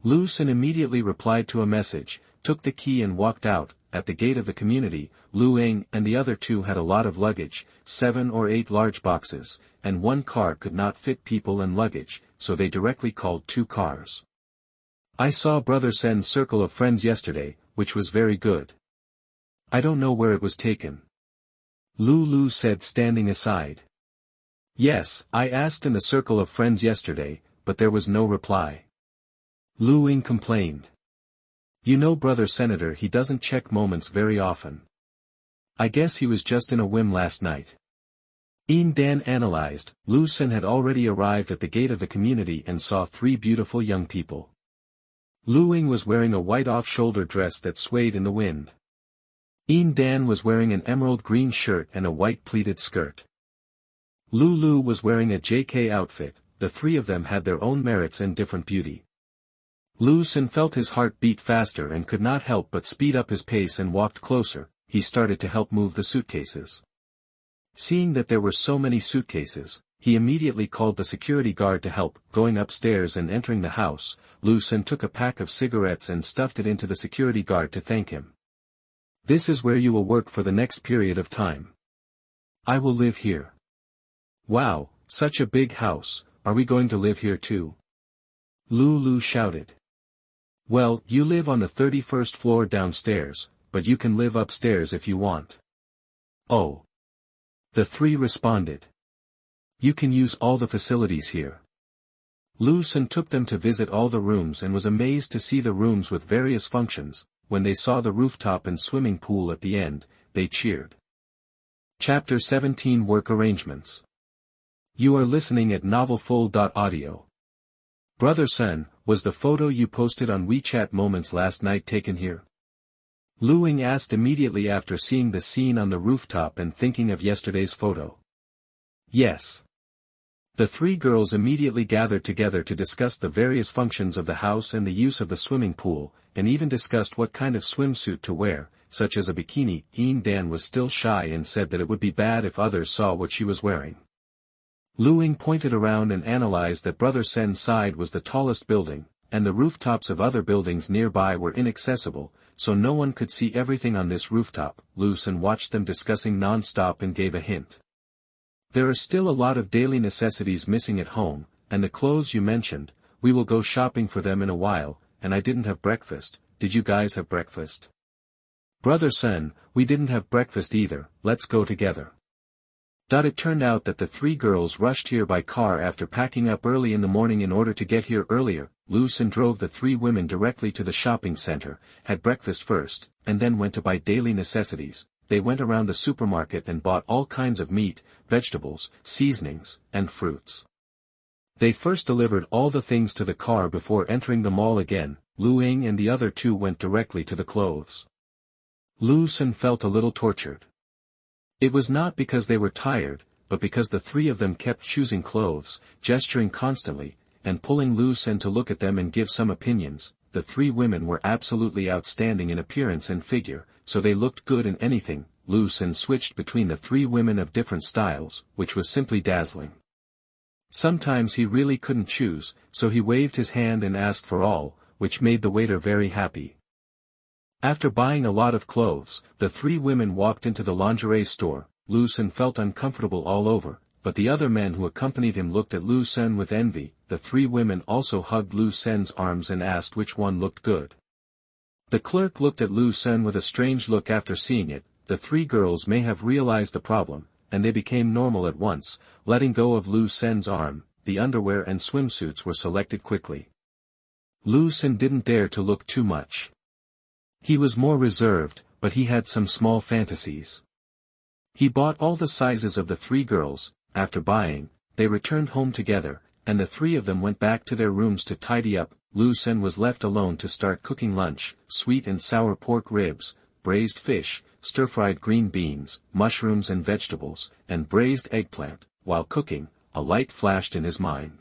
Liu Sen immediately replied to a message, took the key and walked out. At the gate of the community, Liu and the other two had a lot of luggage, 7 or 8 large boxes, and one car could not fit people and luggage, so they directly called 2 cars. I saw Brother Sen's circle of friends yesterday, which was very good. I don't know where it was taken. Liu said, standing aside. Yes, I asked in the circle of friends yesterday, but there was no reply. Liu complained. You know Brother Senator, he doesn't check moments very often. I guess he was just in a whim last night. Dan analyzed. Liu Sen had already arrived at the gate of the community and saw 3 beautiful young people. Liu was wearing a white off-shoulder dress that swayed in the wind. Dan was wearing an emerald green shirt and a white pleated skirt. Liu was wearing a JK outfit. The 3 of them had their own merits and different beauty. Liu Sen felt his heart beat faster and could not help but speed up his pace and walked closer. He started to help move the suitcases. Seeing that there were so many suitcases, he immediately called the security guard to help. Going upstairs and entering the house, Liu Sen took a pack of cigarettes and stuffed it into the security guard to thank him. This is where you will work for the next period of time. I will live here. Wow, such a big house, are we going to live here too? Liu shouted. Well, you live on the 31st floor downstairs, but you can live upstairs if you want. Oh. The 3 responded. You can use all the facilities here. Liu Sen took them to visit all the rooms and was amazed to see the rooms with various functions. When they saw the rooftop and swimming pool at the end, they cheered. Chapter 17 Work Arrangements. You are listening at novelfull.audio. Brother Sen, was the photo you posted on WeChat Moments last night taken here? Liu asked immediately after seeing the scene on the rooftop and thinking of yesterday's photo. Yes. The 3 girls immediately gathered together to discuss the various functions of the house and the use of the swimming pool, and even discussed what kind of swimsuit to wear, such as a bikini. Dan was still shy and said that it would be bad if others saw what she was wearing. Liu pointed around and analyzed that Brother Sen's side was the tallest building, and the rooftops of other buildings nearby were inaccessible, so no one could see everything on this rooftop. Liu Sen watched them discussing non-stop and gave a hint. There are still a lot of daily necessities missing at home, and the clothes you mentioned, we will go shopping for them in a while, and I didn't have breakfast. Did you guys have breakfast? Brother Sen, we didn't have breakfast either, let's go together. It turned out that the 3 girls rushed here by car after packing up early in the morning in order to get here earlier. Liu Sen drove the 3 women directly to the shopping center, had breakfast first, and then went to buy daily necessities. They went around the supermarket and bought all kinds of meat, vegetables, seasonings, and fruits. They first delivered all the things to the car before entering the mall again. Liu and the other 2 went directly to the clothes. Liu Sen felt a little tortured. It was not because they were tired, but because the 3 of them kept choosing clothes, gesturing constantly, and pulling Liu Sen to look at them and give some opinions. The 3 women were absolutely outstanding in appearance and figure, so they looked good in anything. Liu Sen switched between the 3 women of different styles, which was simply dazzling. Sometimes he really couldn't choose, so he waved his hand and asked for all, which made the waiter very happy. After buying a lot of clothes, the 3 women walked into the lingerie store. Liu Sen felt uncomfortable all over, but the other men who accompanied him looked at Liu Sen with envy. The 3 women also hugged Liu Sen's arms and asked which one looked good. The clerk looked at Liu Sen with a strange look after seeing it. The 3 girls may have realized the problem, and they became normal at once. Letting go of Liu Sen's arm, the underwear and swimsuits were selected quickly. Liu Sen didn't dare to look too much. He was more reserved, but he had some small fantasies. He bought all the sizes of the three girls. After buying, they returned home together, and the three of them went back to their rooms to tidy up. Liu Sen was left alone to start cooking lunch: sweet and sour pork ribs, braised fish, stir-fried green beans, mushrooms and vegetables, and braised eggplant. While cooking, a light flashed in his mind.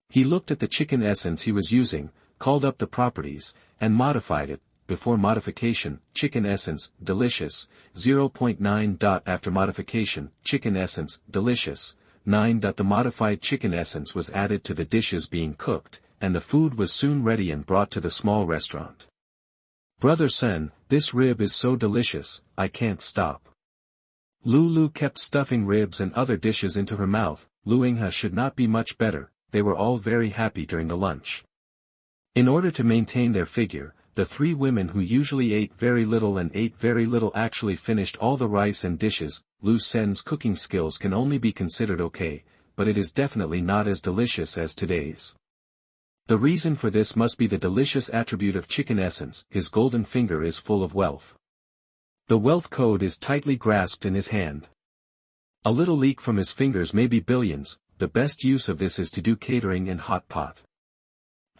He looked at the chicken essence he was using, called up the properties, and modified it. Before modification, chicken essence, delicious, 0.9. After modification, chicken essence, delicious, 9. The modified chicken essence was added to the dishes being cooked, and the food was soon ready and brought to the small restaurant. "Brother Sen, this rib is so delicious, I can't stop." Lulu kept stuffing ribs and other dishes into her mouth. Luingha should not be much better. They were all very happy during the lunch. In order to maintain their figure, the three women who usually ate very little and ate very little actually finished all the rice and dishes. Liu Sen's cooking skills can only be considered okay, but it is definitely not as delicious as today's. The reason for this must be the delicious attribute of chicken essence. His golden finger is full of wealth. The wealth code is tightly grasped in his hand. A little leak from his fingers may be billions. The best use of this is to do catering in hot pot.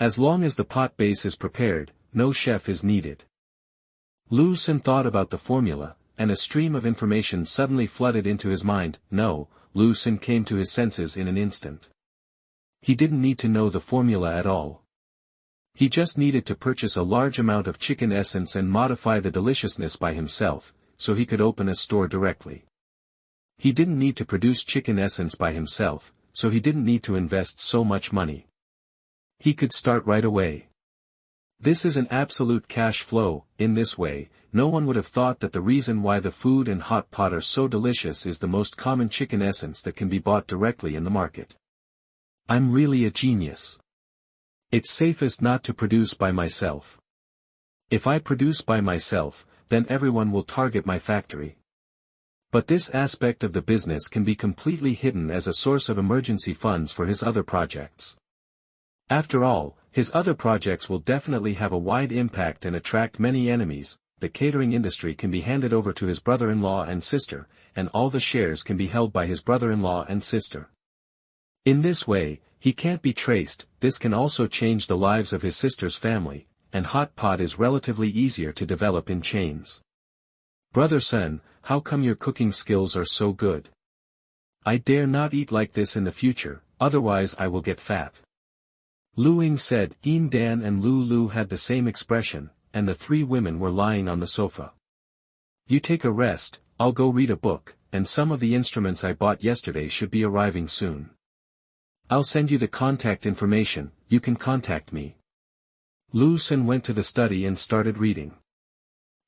As long as the pot base is prepared, no chef is needed. Liu Sen thought about the formula, and a stream of information suddenly flooded into his mind. No, Liu Sen came to his senses in an instant. He didn't need to know the formula at all. He just needed to purchase a large amount of chicken essence and modify the deliciousness by himself, so he could open a store directly. He didn't need to produce chicken essence by himself, so he didn't need to invest so much money. He could start right away. This is an absolute cash flow. In this way, no one would have thought that the reason why the food in hot pot are so delicious is the most common chicken essence that can be bought directly in the market. I'm really a genius. It's safest not to produce by myself. If I produce by myself, then everyone will target my factory. But this aspect of the business can be completely hidden as a source of emergency funds for his other projects. After all, his other projects will definitely have a wide impact and attract many enemies. The catering industry can be handed over to his brother-in-law and sister, and all the shares can be held by his brother-in-law and sister. In this way, he can't be traced. This can also change the lives of his sister's family, and hot pot is relatively easier to develop in chains. "Brother Sen, how come your cooking skills are so good? I dare not eat like this in the future, otherwise I will get fat." Lu Ying said. Yin Dan and Lu Lu had the same expression, and the three women were lying on the sofa. "You take a rest, I'll go read a book, and some of the instruments I bought yesterday should be arriving soon. I'll send you the contact information, you can contact me." Liu Sen went to the study and started reading.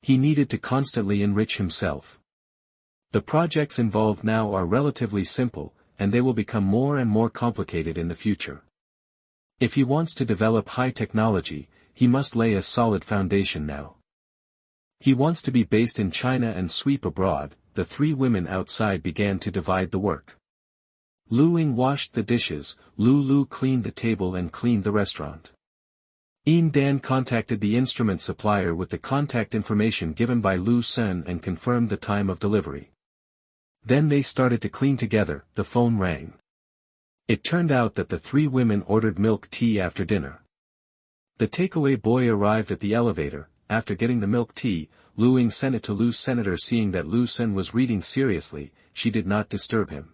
He needed to constantly enrich himself. The projects involved now are relatively simple, and they will become more and more complicated in the future. If he wants to develop high technology, he must lay a solid foundation now. He wants to be based in China and sweep abroad. The three women outside began to divide the work. Lu Ying washed the dishes, Lu Lu cleaned the table and cleaned the restaurant. Yin Dan contacted the instrument supplier with the contact information given by Liu Sen and confirmed the time of delivery. Then they started to clean together. The phone rang. It turned out that the three women ordered milk tea after dinner. The takeaway boy arrived at the elevator. After getting the milk tea, Lu Ying sent it to Liu Senator. Seeing that Liu Sen was reading seriously, she did not disturb him.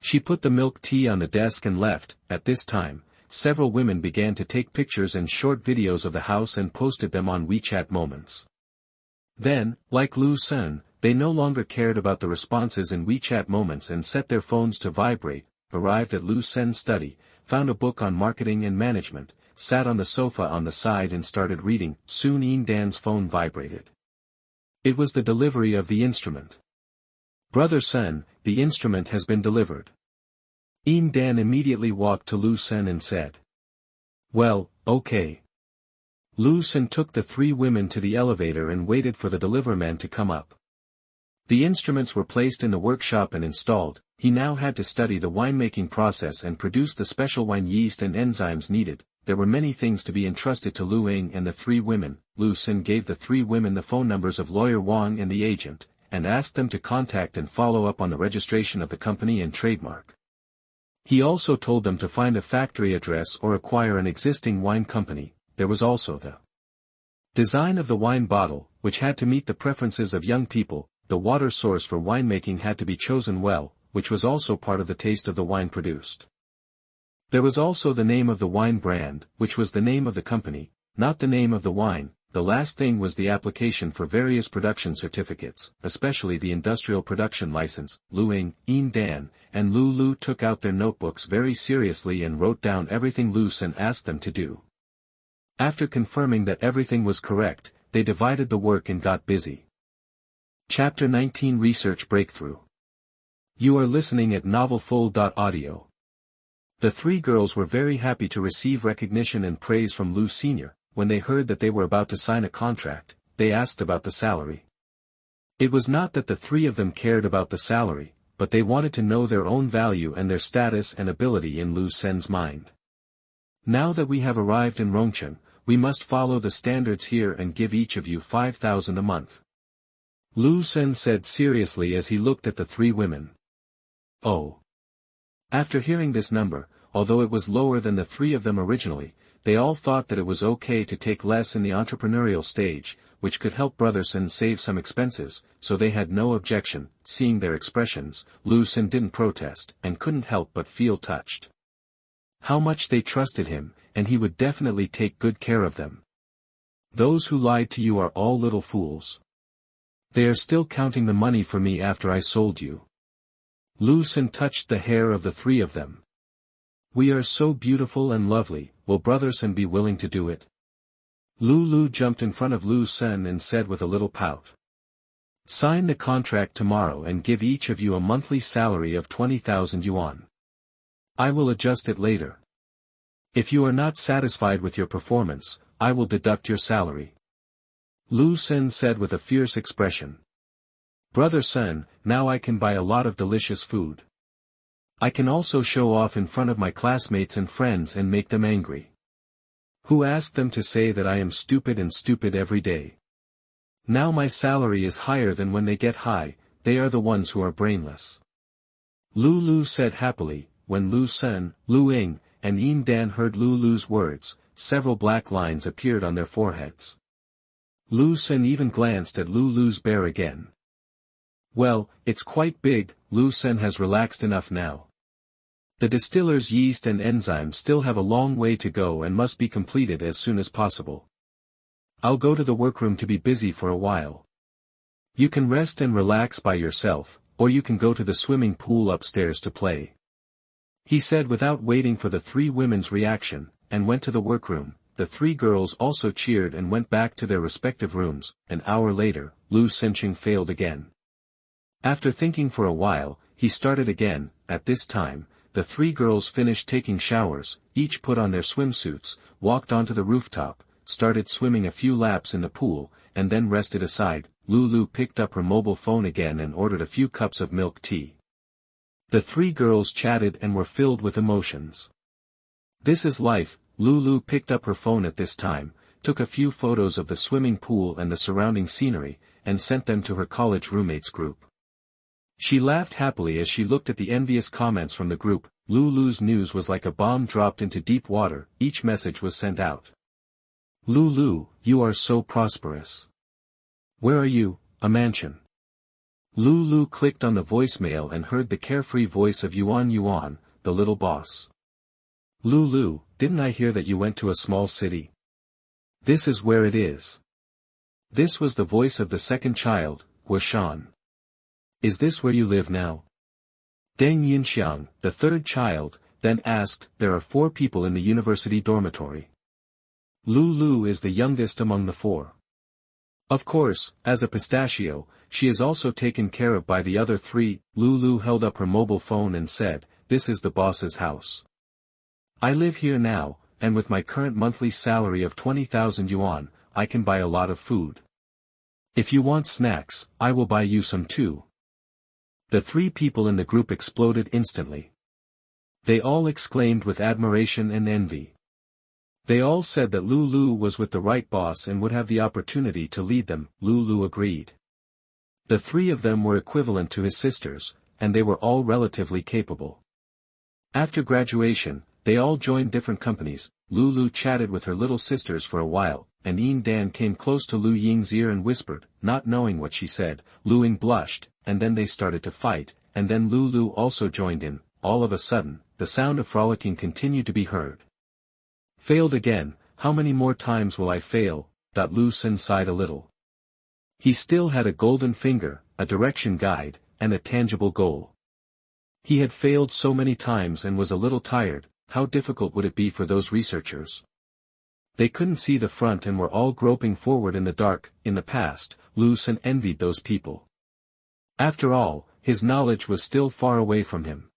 She put the milk tea on the desk and left. At this time, several women began to take pictures and short videos of the house and posted them on WeChat Moments. Then, like Liu Sen, they no longer cared about the responses in WeChat Moments and set their phones to vibrate. Arrived at Liu Sen's study, found a book on marketing and management, sat on the sofa on the side and started reading. Soon Yin Dan's phone vibrated. It was the delivery of the instrument. "Brother Sen, the instrument has been delivered." Yin Dan immediately walked to Liu Sen and said. "Well, okay." Liu Sen took the three women to the elevator and waited for the deliverman to come up. The instruments were placed in the workshop and installed. He now had to study the winemaking process and produce the special wine yeast and enzymes needed. There were many things to be entrusted to Lu Ying and the three women. Liu Sen gave the three women the phone numbers of lawyer Wang and the agent, and asked them to contact and follow up on the registration of the company and trademark. He also told them to find a factory address or acquire an existing wine company. There was also the design of the wine bottle, which had to meet the preferences of young people. The water source for winemaking had to be chosen well, which was also part of the taste of the wine produced. There was also the name of the wine brand, which was the name of the company, not the name of the wine. The last thing was the application for various production certificates, especially the industrial production license. Liu Dan, and Lu took out their notebooks very seriously and wrote down everything Liu Sen asked them to do. After confirming that everything was correct, they divided the work and got busy. Chapter 19 Research Breakthrough. You are listening at novelfold.audio. The three girls were very happy to receive recognition and praise from Liu Sr. When they heard that they were about to sign a contract, they asked about the salary. It was not that the three of them cared about the salary, but they wanted to know their own value and their status and ability in Liu Sen's mind. Now that we have arrived in Rongcheng, we must follow the standards here and give each of you 5,000 a month. Liu Sen said seriously as he looked at the three women. Oh. After hearing this number, although it was lower than the three of them originally, they all thought that it was okay to take less in the entrepreneurial stage, which could help Brother Sen save some expenses, so they had no objection. Seeing their expressions, Liu Sen didn't protest, and couldn't help but feel touched. How much they trusted him, and he would definitely take good care of them. Those who lied to you are all little fools. They are still counting the money for me after I sold you. Liu Sen touched the hair of the three of them. We are so beautiful and lovely, will Brother Sen be willing to do it? Lu jumped in front of Liu Sen and said with a little pout. Sign the contract tomorrow and give each of you a monthly salary of 20,000 yuan. I will adjust it later. If you are not satisfied with your performance, I will deduct your salary. Liu Sen said with a fierce expression. Brother Sen, now I can buy a lot of delicious food. I can also show off in front of my classmates and friends and make them angry. Who asked them to say that I am stupid and stupid every day? Now my salary is higher than when they get high, they are the ones who are brainless. Lu said happily. When Liu Sen, Liu and Dan heard Lu's words, several black lines appeared on their foreheads. Liu Sen even glanced at Lu's bear again. Well, it's quite big. Liu Sen has relaxed enough now. The distiller's yeast and enzymes still have a long way to go and must be completed as soon as possible. I'll go to the workroom to be busy for a while. You can rest and relax by yourself, or you can go to the swimming pool upstairs to play. He said without waiting for the three women's reaction, and went to the workroom. The three girls also cheered and went back to their respective rooms. An hour later, Liu Senqing failed again. After thinking for a while, he started again. At this time, the three girls finished taking showers, each put on their swimsuits, walked onto the rooftop, started swimming a few laps in the pool, and then rested aside. Lu picked up her mobile phone again and ordered a few cups of milk tea. The three girls chatted and were filled with emotions. This is life. Lu picked up her phone at this time, took a few photos of the swimming pool and the surrounding scenery, and sent them to her college roommates group. She laughed happily as she looked at the envious comments from the group. Lulu's news was like a bomb dropped into deep water. Each message was sent out. Lulu, you are so prosperous. Where are you? A mansion. Lulu clicked on the voicemail and heard the carefree voice of Yuan, the little boss. Lulu, didn't I hear that you went to a small city? This is where it is. This was the voice of the second child, Guoshan. Is this where you live now? Deng Yinxiang, the third child, then asked. There are 4 people in the university dormitory. Lulu is the youngest among the 4. Of course, as a pistachio, she is also taken care of by the other 3. Lulu held up her mobile phone and said, this is the boss's house. I live here now, and with my current monthly salary of 20,000 yuan, I can buy a lot of food. If you want snacks, I will buy you some too. The 3 people in the group exploded instantly. They all exclaimed with admiration and envy. They all said that Lulu was with the right boss and would have the opportunity to lead them. Lulu agreed. The three of them were equivalent to his sisters, and they were all relatively capable. After graduation, they all joined different companies. Lulu chatted with her little sisters for a while, and Yin Dan came close to Lu Ying's ear and whispered, not knowing what she said. Lu Ying blushed, and then they started to fight, and then Lulu also joined in. All of a sudden, the sound of frolicking continued to be heard. Failed again, how many more times will I fail? Liu Sen sighed a little. He still had a golden finger, a direction guide, and a tangible goal. He had failed so many times and was a little tired. How difficult would it be for those researchers? They couldn't see the front and were all groping forward in the dark. In the past, Liu Sen envied those people. After all, his knowledge was still far away from him.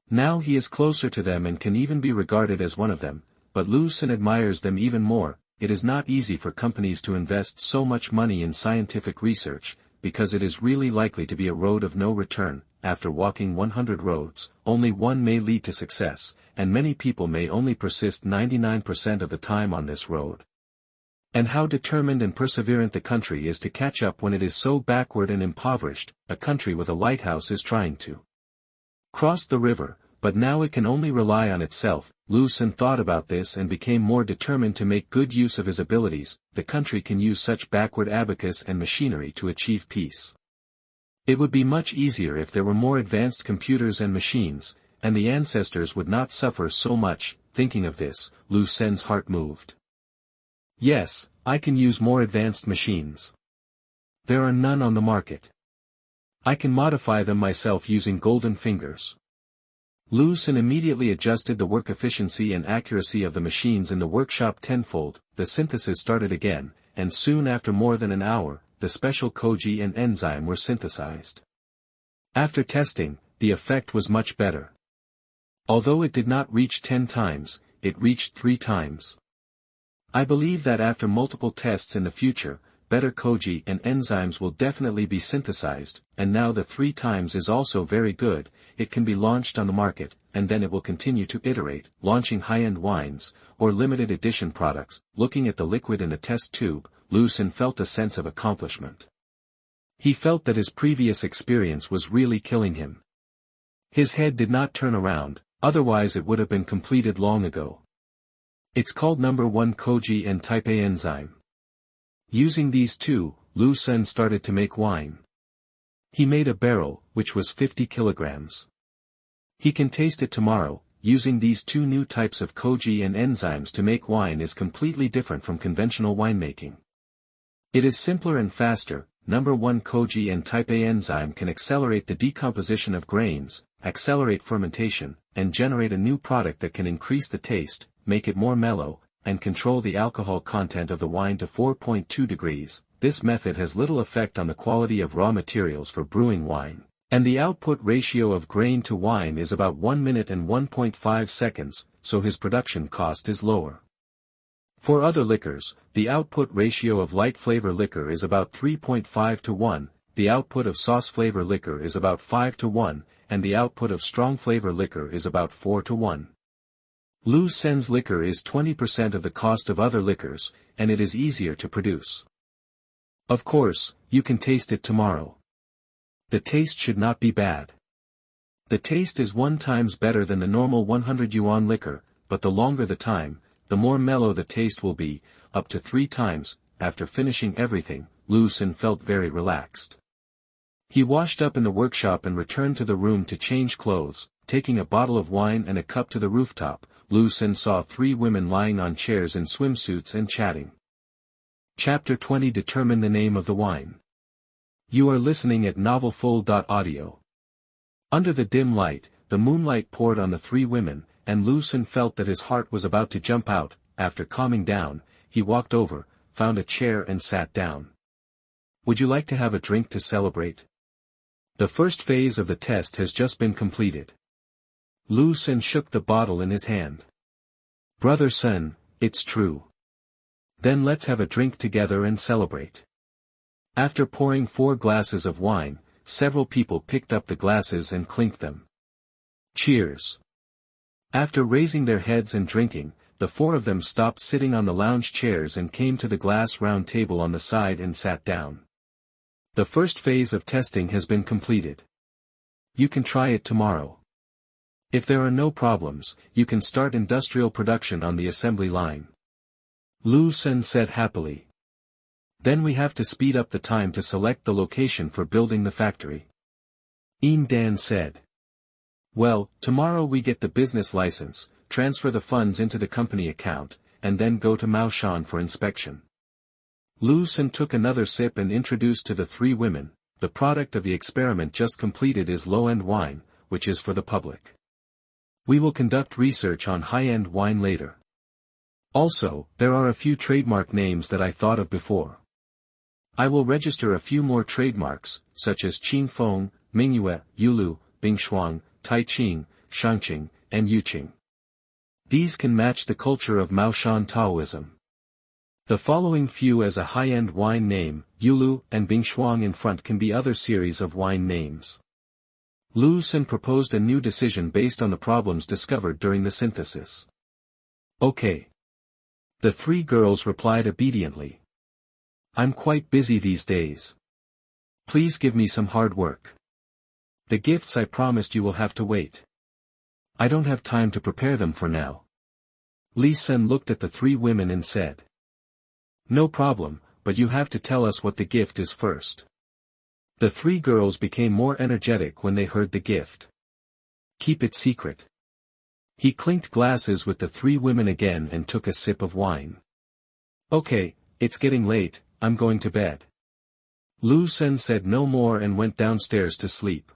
Now he is closer to them and can even be regarded as one of them, but Liu Sen admires them even more. It is not easy for companies to invest so much money in scientific research, because it is really likely to be a road of no return. After walking 100 roads, only one may lead to success, and many people may only persist 99% of the time on this road. And how determined and perseverant the country is to catch up when it is so backward and impoverished. A country with a lighthouse is trying to cross the river, but now it can only rely on itself. Liu Sen thought about this and became more determined to make good use of his abilities. The country can use such backward abacus and machinery to achieve peace. It would be much easier if there were more advanced computers and machines, and the ancestors would not suffer so much. Thinking of this, Liu Sen's heart moved. Yes, I can use more advanced machines. There are none on the market. I can modify them myself using golden fingers. Liu Sen immediately adjusted the work efficiency and accuracy of the machines in the workshop tenfold. The synthesis started again, and soon after more than an hour, the special koji and enzyme were synthesized. After testing, the effect was much better. Although it did not reach 10 times, it reached 3 times. I believe that after multiple tests in the future, better koji and enzymes will definitely be synthesized, and now the 3 times is also very good. It can be launched on the market, and then it will continue to iterate, launching high-end wines, or limited edition products. Looking at the liquid in the test tube, Liu Sen felt a sense of accomplishment. He felt that his previous experience was really killing him. His head did not turn around, otherwise it would have been completed long ago. It's called number 1 koji and type A enzyme. Using these two, Liu Sen started to make wine. He made a barrel, which was 50 kilograms. He can taste it tomorrow. Using these 2 new types of koji and enzymes to make wine is completely different from conventional winemaking. It is simpler and faster. Number 1 koji and type A enzyme can accelerate the decomposition of grains, accelerate fermentation, and generate a new product that can increase the taste, make it more mellow, and control the alcohol content of the wine to 4.2 degrees. This method has little effect on the quality of raw materials for brewing wine, and the output ratio of grain to wine is about 1 minute and 1.5 seconds, so his production cost is lower. For other liquors, the output ratio of light flavor liquor is about 3.5 to 1, the output of sauce flavor liquor is about 5 to 1, and the output of strong flavor liquor is about 4 to 1. Liu Sen's liquor is 20% of the cost of other liquors, and it is easier to produce. Of course, you can taste it tomorrow. The taste should not be bad. The taste is 1 times better than the normal 100 yuan liquor, but the longer the time, the more mellow the taste will be, up to 3 times. After finishing everything, Liu Sen felt very relaxed. He washed up in the workshop and returned to the room to change clothes. Taking a bottle of wine and a cup to the rooftop, Liu Sen saw 3 women lying on chairs in swimsuits and chatting. Chapter 20. Determine the name of the wine. You are listening at novelfull.audio. Under the dim light, the moonlight poured on the 3 women, and Liu Sen felt that his heart was about to jump out. After calming down, he walked over, found a chair and sat down. Would you like to have a drink to celebrate? The first phase of the test has just been completed. Liu Sen shook the bottle in his hand. Brother Sen, it's true. Then let's have a drink together and celebrate. After pouring 4 glasses of wine, several people picked up the glasses and clinked them. Cheers. After raising their heads and drinking, the 4 of them stopped sitting on the lounge chairs and came to the glass round table on the side and sat down. The first phase of testing has been completed. You can try it tomorrow. If there are no problems, you can start industrial production on the assembly line. Liu Sen said happily. Then we have to speed up the time to select the location for building the factory. Dan said. Well, tomorrow we get the business license, transfer the funds into the company account, and then go to Maoshan for inspection. Liu Sen took another sip and introduced to the three women, the product of the experiment just completed is low-end wine, which is for the public. We will conduct research on high-end wine later. Also, there are a few trademark names that I thought of before. I will register a few more trademarks, such as Qingfeng, Mingyue, Yulu, Bingshuang, Taiqing, Shangqing, and Yuqing. These can match the culture of Maoshan Taoism. The following few as a high-end wine name, Yulu and Bingshuang in front can be other series of wine names. Liu Sen proposed a new decision based on the problems discovered during the synthesis. Okay. The three girls replied obediently. I'm quite busy these days. Please give me some hard work. The gifts I promised you will have to wait. I don't have time to prepare them for now. Liu Sen looked at the three women and said. No problem, but you have to tell us what the gift is first. The three girls became more energetic when they heard the gift. Keep it secret. He clinked glasses with the three women again and took a sip of wine. Okay, it's getting late, I'm going to bed. Liu Sen said no more and went downstairs to sleep.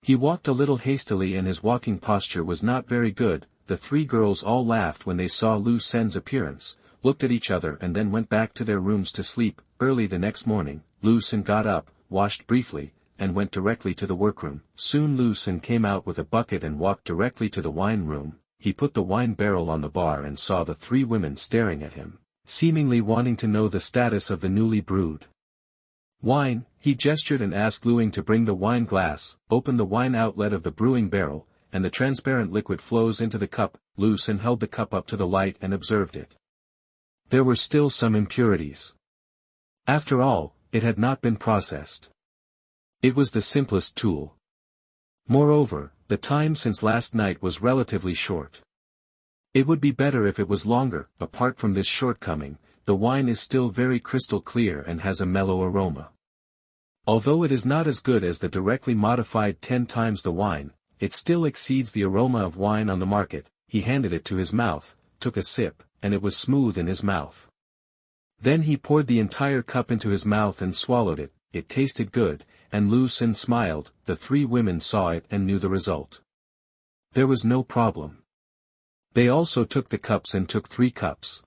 He walked a little hastily and his walking posture was not very good. The three girls all laughed when they saw Liu Sen's appearance, looked at each other and then went back to their rooms to sleep. Early the next morning, Liu Sen got up, washed briefly, and went directly to the workroom. Soon Liu Sen came out with a bucket and walked directly to the wine room. He put the wine barrel on the bar and saw the three women staring at him, seemingly wanting to know the status of the newly brewed wine. He gestured and asked Liu to bring the wine glass, opened the wine outlet of the brewing barrel, and the transparent liquid flows into the cup. Liu Sen held the cup up to the light and observed it. There were still some impurities. After all, it had not been processed. It was the simplest tool. Moreover, the time since last night was relatively short. It would be better if it was longer. Apart from this shortcoming, the wine is still very crystal clear and has a mellow aroma. Although it is not as good as the directly modified 10 times the wine, it still exceeds the aroma of wine on the market. He handed it to his mouth, took a sip, and it was smooth in his mouth. Then he poured the entire cup into his mouth and swallowed it. It tasted good, and Liu Sen smiled. The three women saw it and knew the result. There was no problem. They also took the cups and took 3 cups.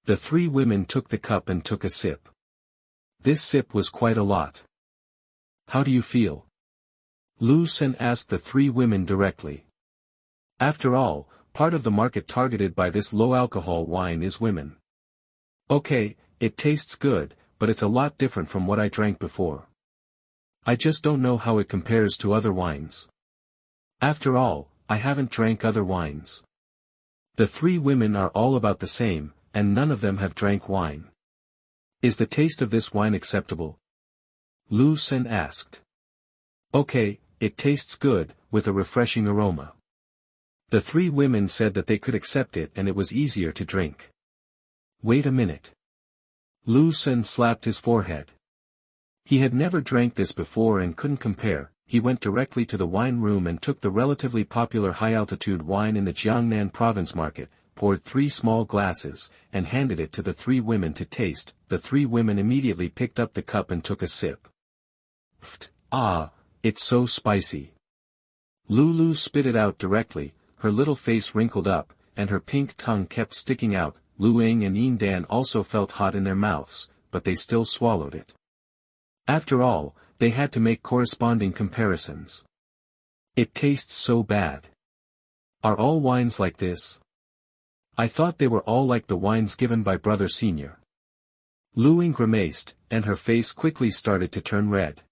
The three women took the cup and took a sip. This sip was quite a lot. How do you feel? Liu Sen asked the three women directly. After all, part of the market targeted by this low-alcohol wine is women. Okay, it tastes good, but it's a lot different from what I drank before. I just don't know how it compares to other wines. After all, I haven't drank other wines. The three women are all about the same, and none of them have drank wine. Is the taste of this wine acceptable? Liu Sen asked. Okay, it tastes good, with a refreshing aroma. The three women said that they could accept it and it was easier to drink. Wait a minute. Liu Sen slapped his forehead. He had never drank this before and couldn't compare. He went directly to the wine room and took the relatively popular high-altitude wine in the Jiangnan province market, poured 3 small glasses, and handed it to the three women to taste. The three women immediately picked up the cup and took a sip. Ah, it's so spicy. Lulu spit it out directly, her little face wrinkled up, and her pink tongue kept sticking out. Lu Ying and Yin Dan also felt hot in their mouths, but they still swallowed it. After all, they had to make corresponding comparisons. It tastes so bad. Are all wines like this? I thought they were all like the wines given by Brother Senior. Lu Ying grimaced, and her face quickly started to turn red.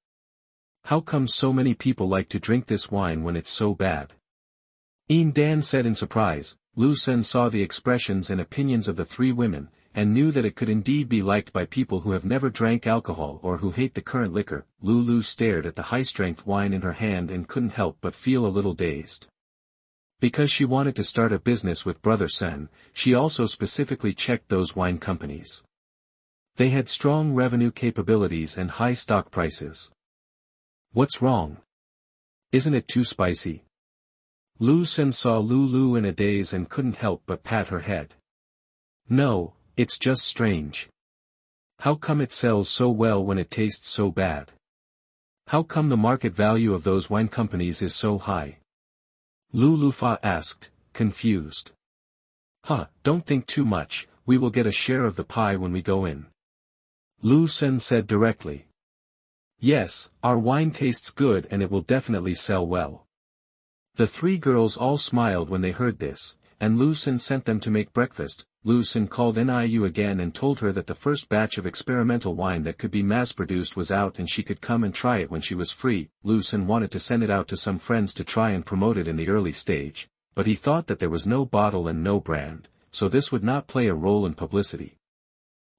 How come so many people like to drink this wine when it's so bad? Yin Dan said in surprise. Liu Sen saw the expressions and opinions of the three women, and knew that it could indeed be liked by people who have never drank alcohol or who hate the current liquor. Lulu stared at the high-strength wine in her hand and couldn't help but feel a little dazed. Because she wanted to start a business with Brother Sen, she also specifically checked those wine companies. They had strong revenue capabilities and high stock prices. What's wrong? Isn't it too spicy? Liu Sen saw Lulu in a daze and couldn't help but pat her head. No, it's just strange. How come it sells so well when it tastes so bad? How come the market value of those wine companies is so high? Lulu Fa asked, confused. Don't think too much, we will get a share of the pie when we go in. Liu Sen said directly. Yes, our wine tastes good and it will definitely sell well. The three girls all smiled when they heard this, and Liu Sen sent them to make breakfast. Liu Sen called Niu again and told her that the first batch of experimental wine that could be mass-produced was out and she could come and try it when she was free. Liu Sen wanted to send it out to some friends to try and promote it in the early stage, but he thought that there was no bottle and no brand, so this would not play a role in publicity.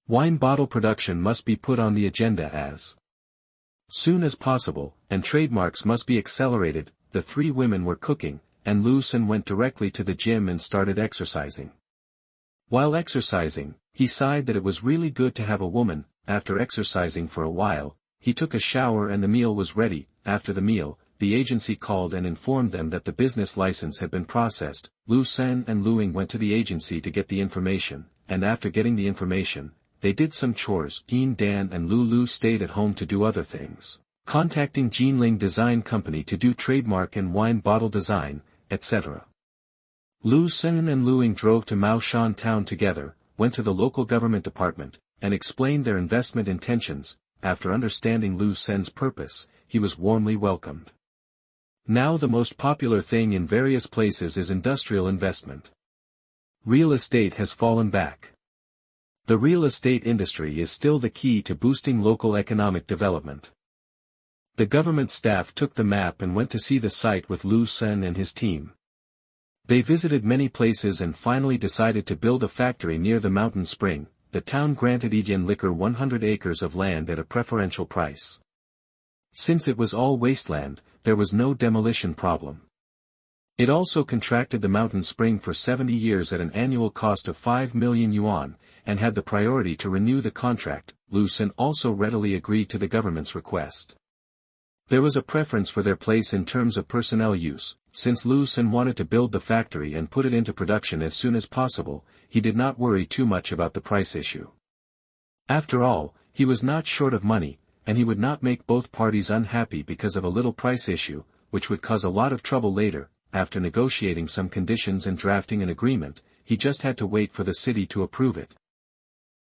Wine bottle production must be put on the agenda as soon as possible, and trademarks must be accelerated. The three women were cooking, and Liu Sen went directly to the gym and started exercising. While exercising, he sighed that it was really good to have a woman. After exercising for a while, he took a shower and the meal was ready. After the meal, the agency called and informed them that the business license had been processed. Liu Sen and Luing went to the agency to get the information, and after getting the information, they did some chores. Yin Dan and Lulu stayed at home to do other things, contacting Jinling Design Company to do trademark and wine bottle design, etc. Liu Sen and Luing drove to Maoshan town together, went to the local government department, and explained their investment intentions. After understanding Liu Sen's purpose, he was warmly welcomed. Now the most popular thing in various places is industrial investment. Real estate has fallen back. The real estate industry is still the key to boosting local economic development. The government staff took the map and went to see the site with Liu Sen and his team. They visited many places and finally decided to build a factory near the mountain spring. The town granted Yijian Liquor 100 acres of land at a preferential price. Since it was all wasteland, there was no demolition problem. It also contracted the mountain spring for 70 years at an annual cost of 5 million yuan, and had the priority to renew the contract. Liu Sen also readily agreed to the government's request. There was a preference for their place in terms of personnel use. Since Liu Sen wanted to build the factory and put it into production as soon as possible, he did not worry too much about the price issue. After all, he was not short of money, and he would not make both parties unhappy because of a little price issue, which would cause a lot of trouble later. After negotiating some conditions and drafting an agreement, he just had to wait for the city to approve it.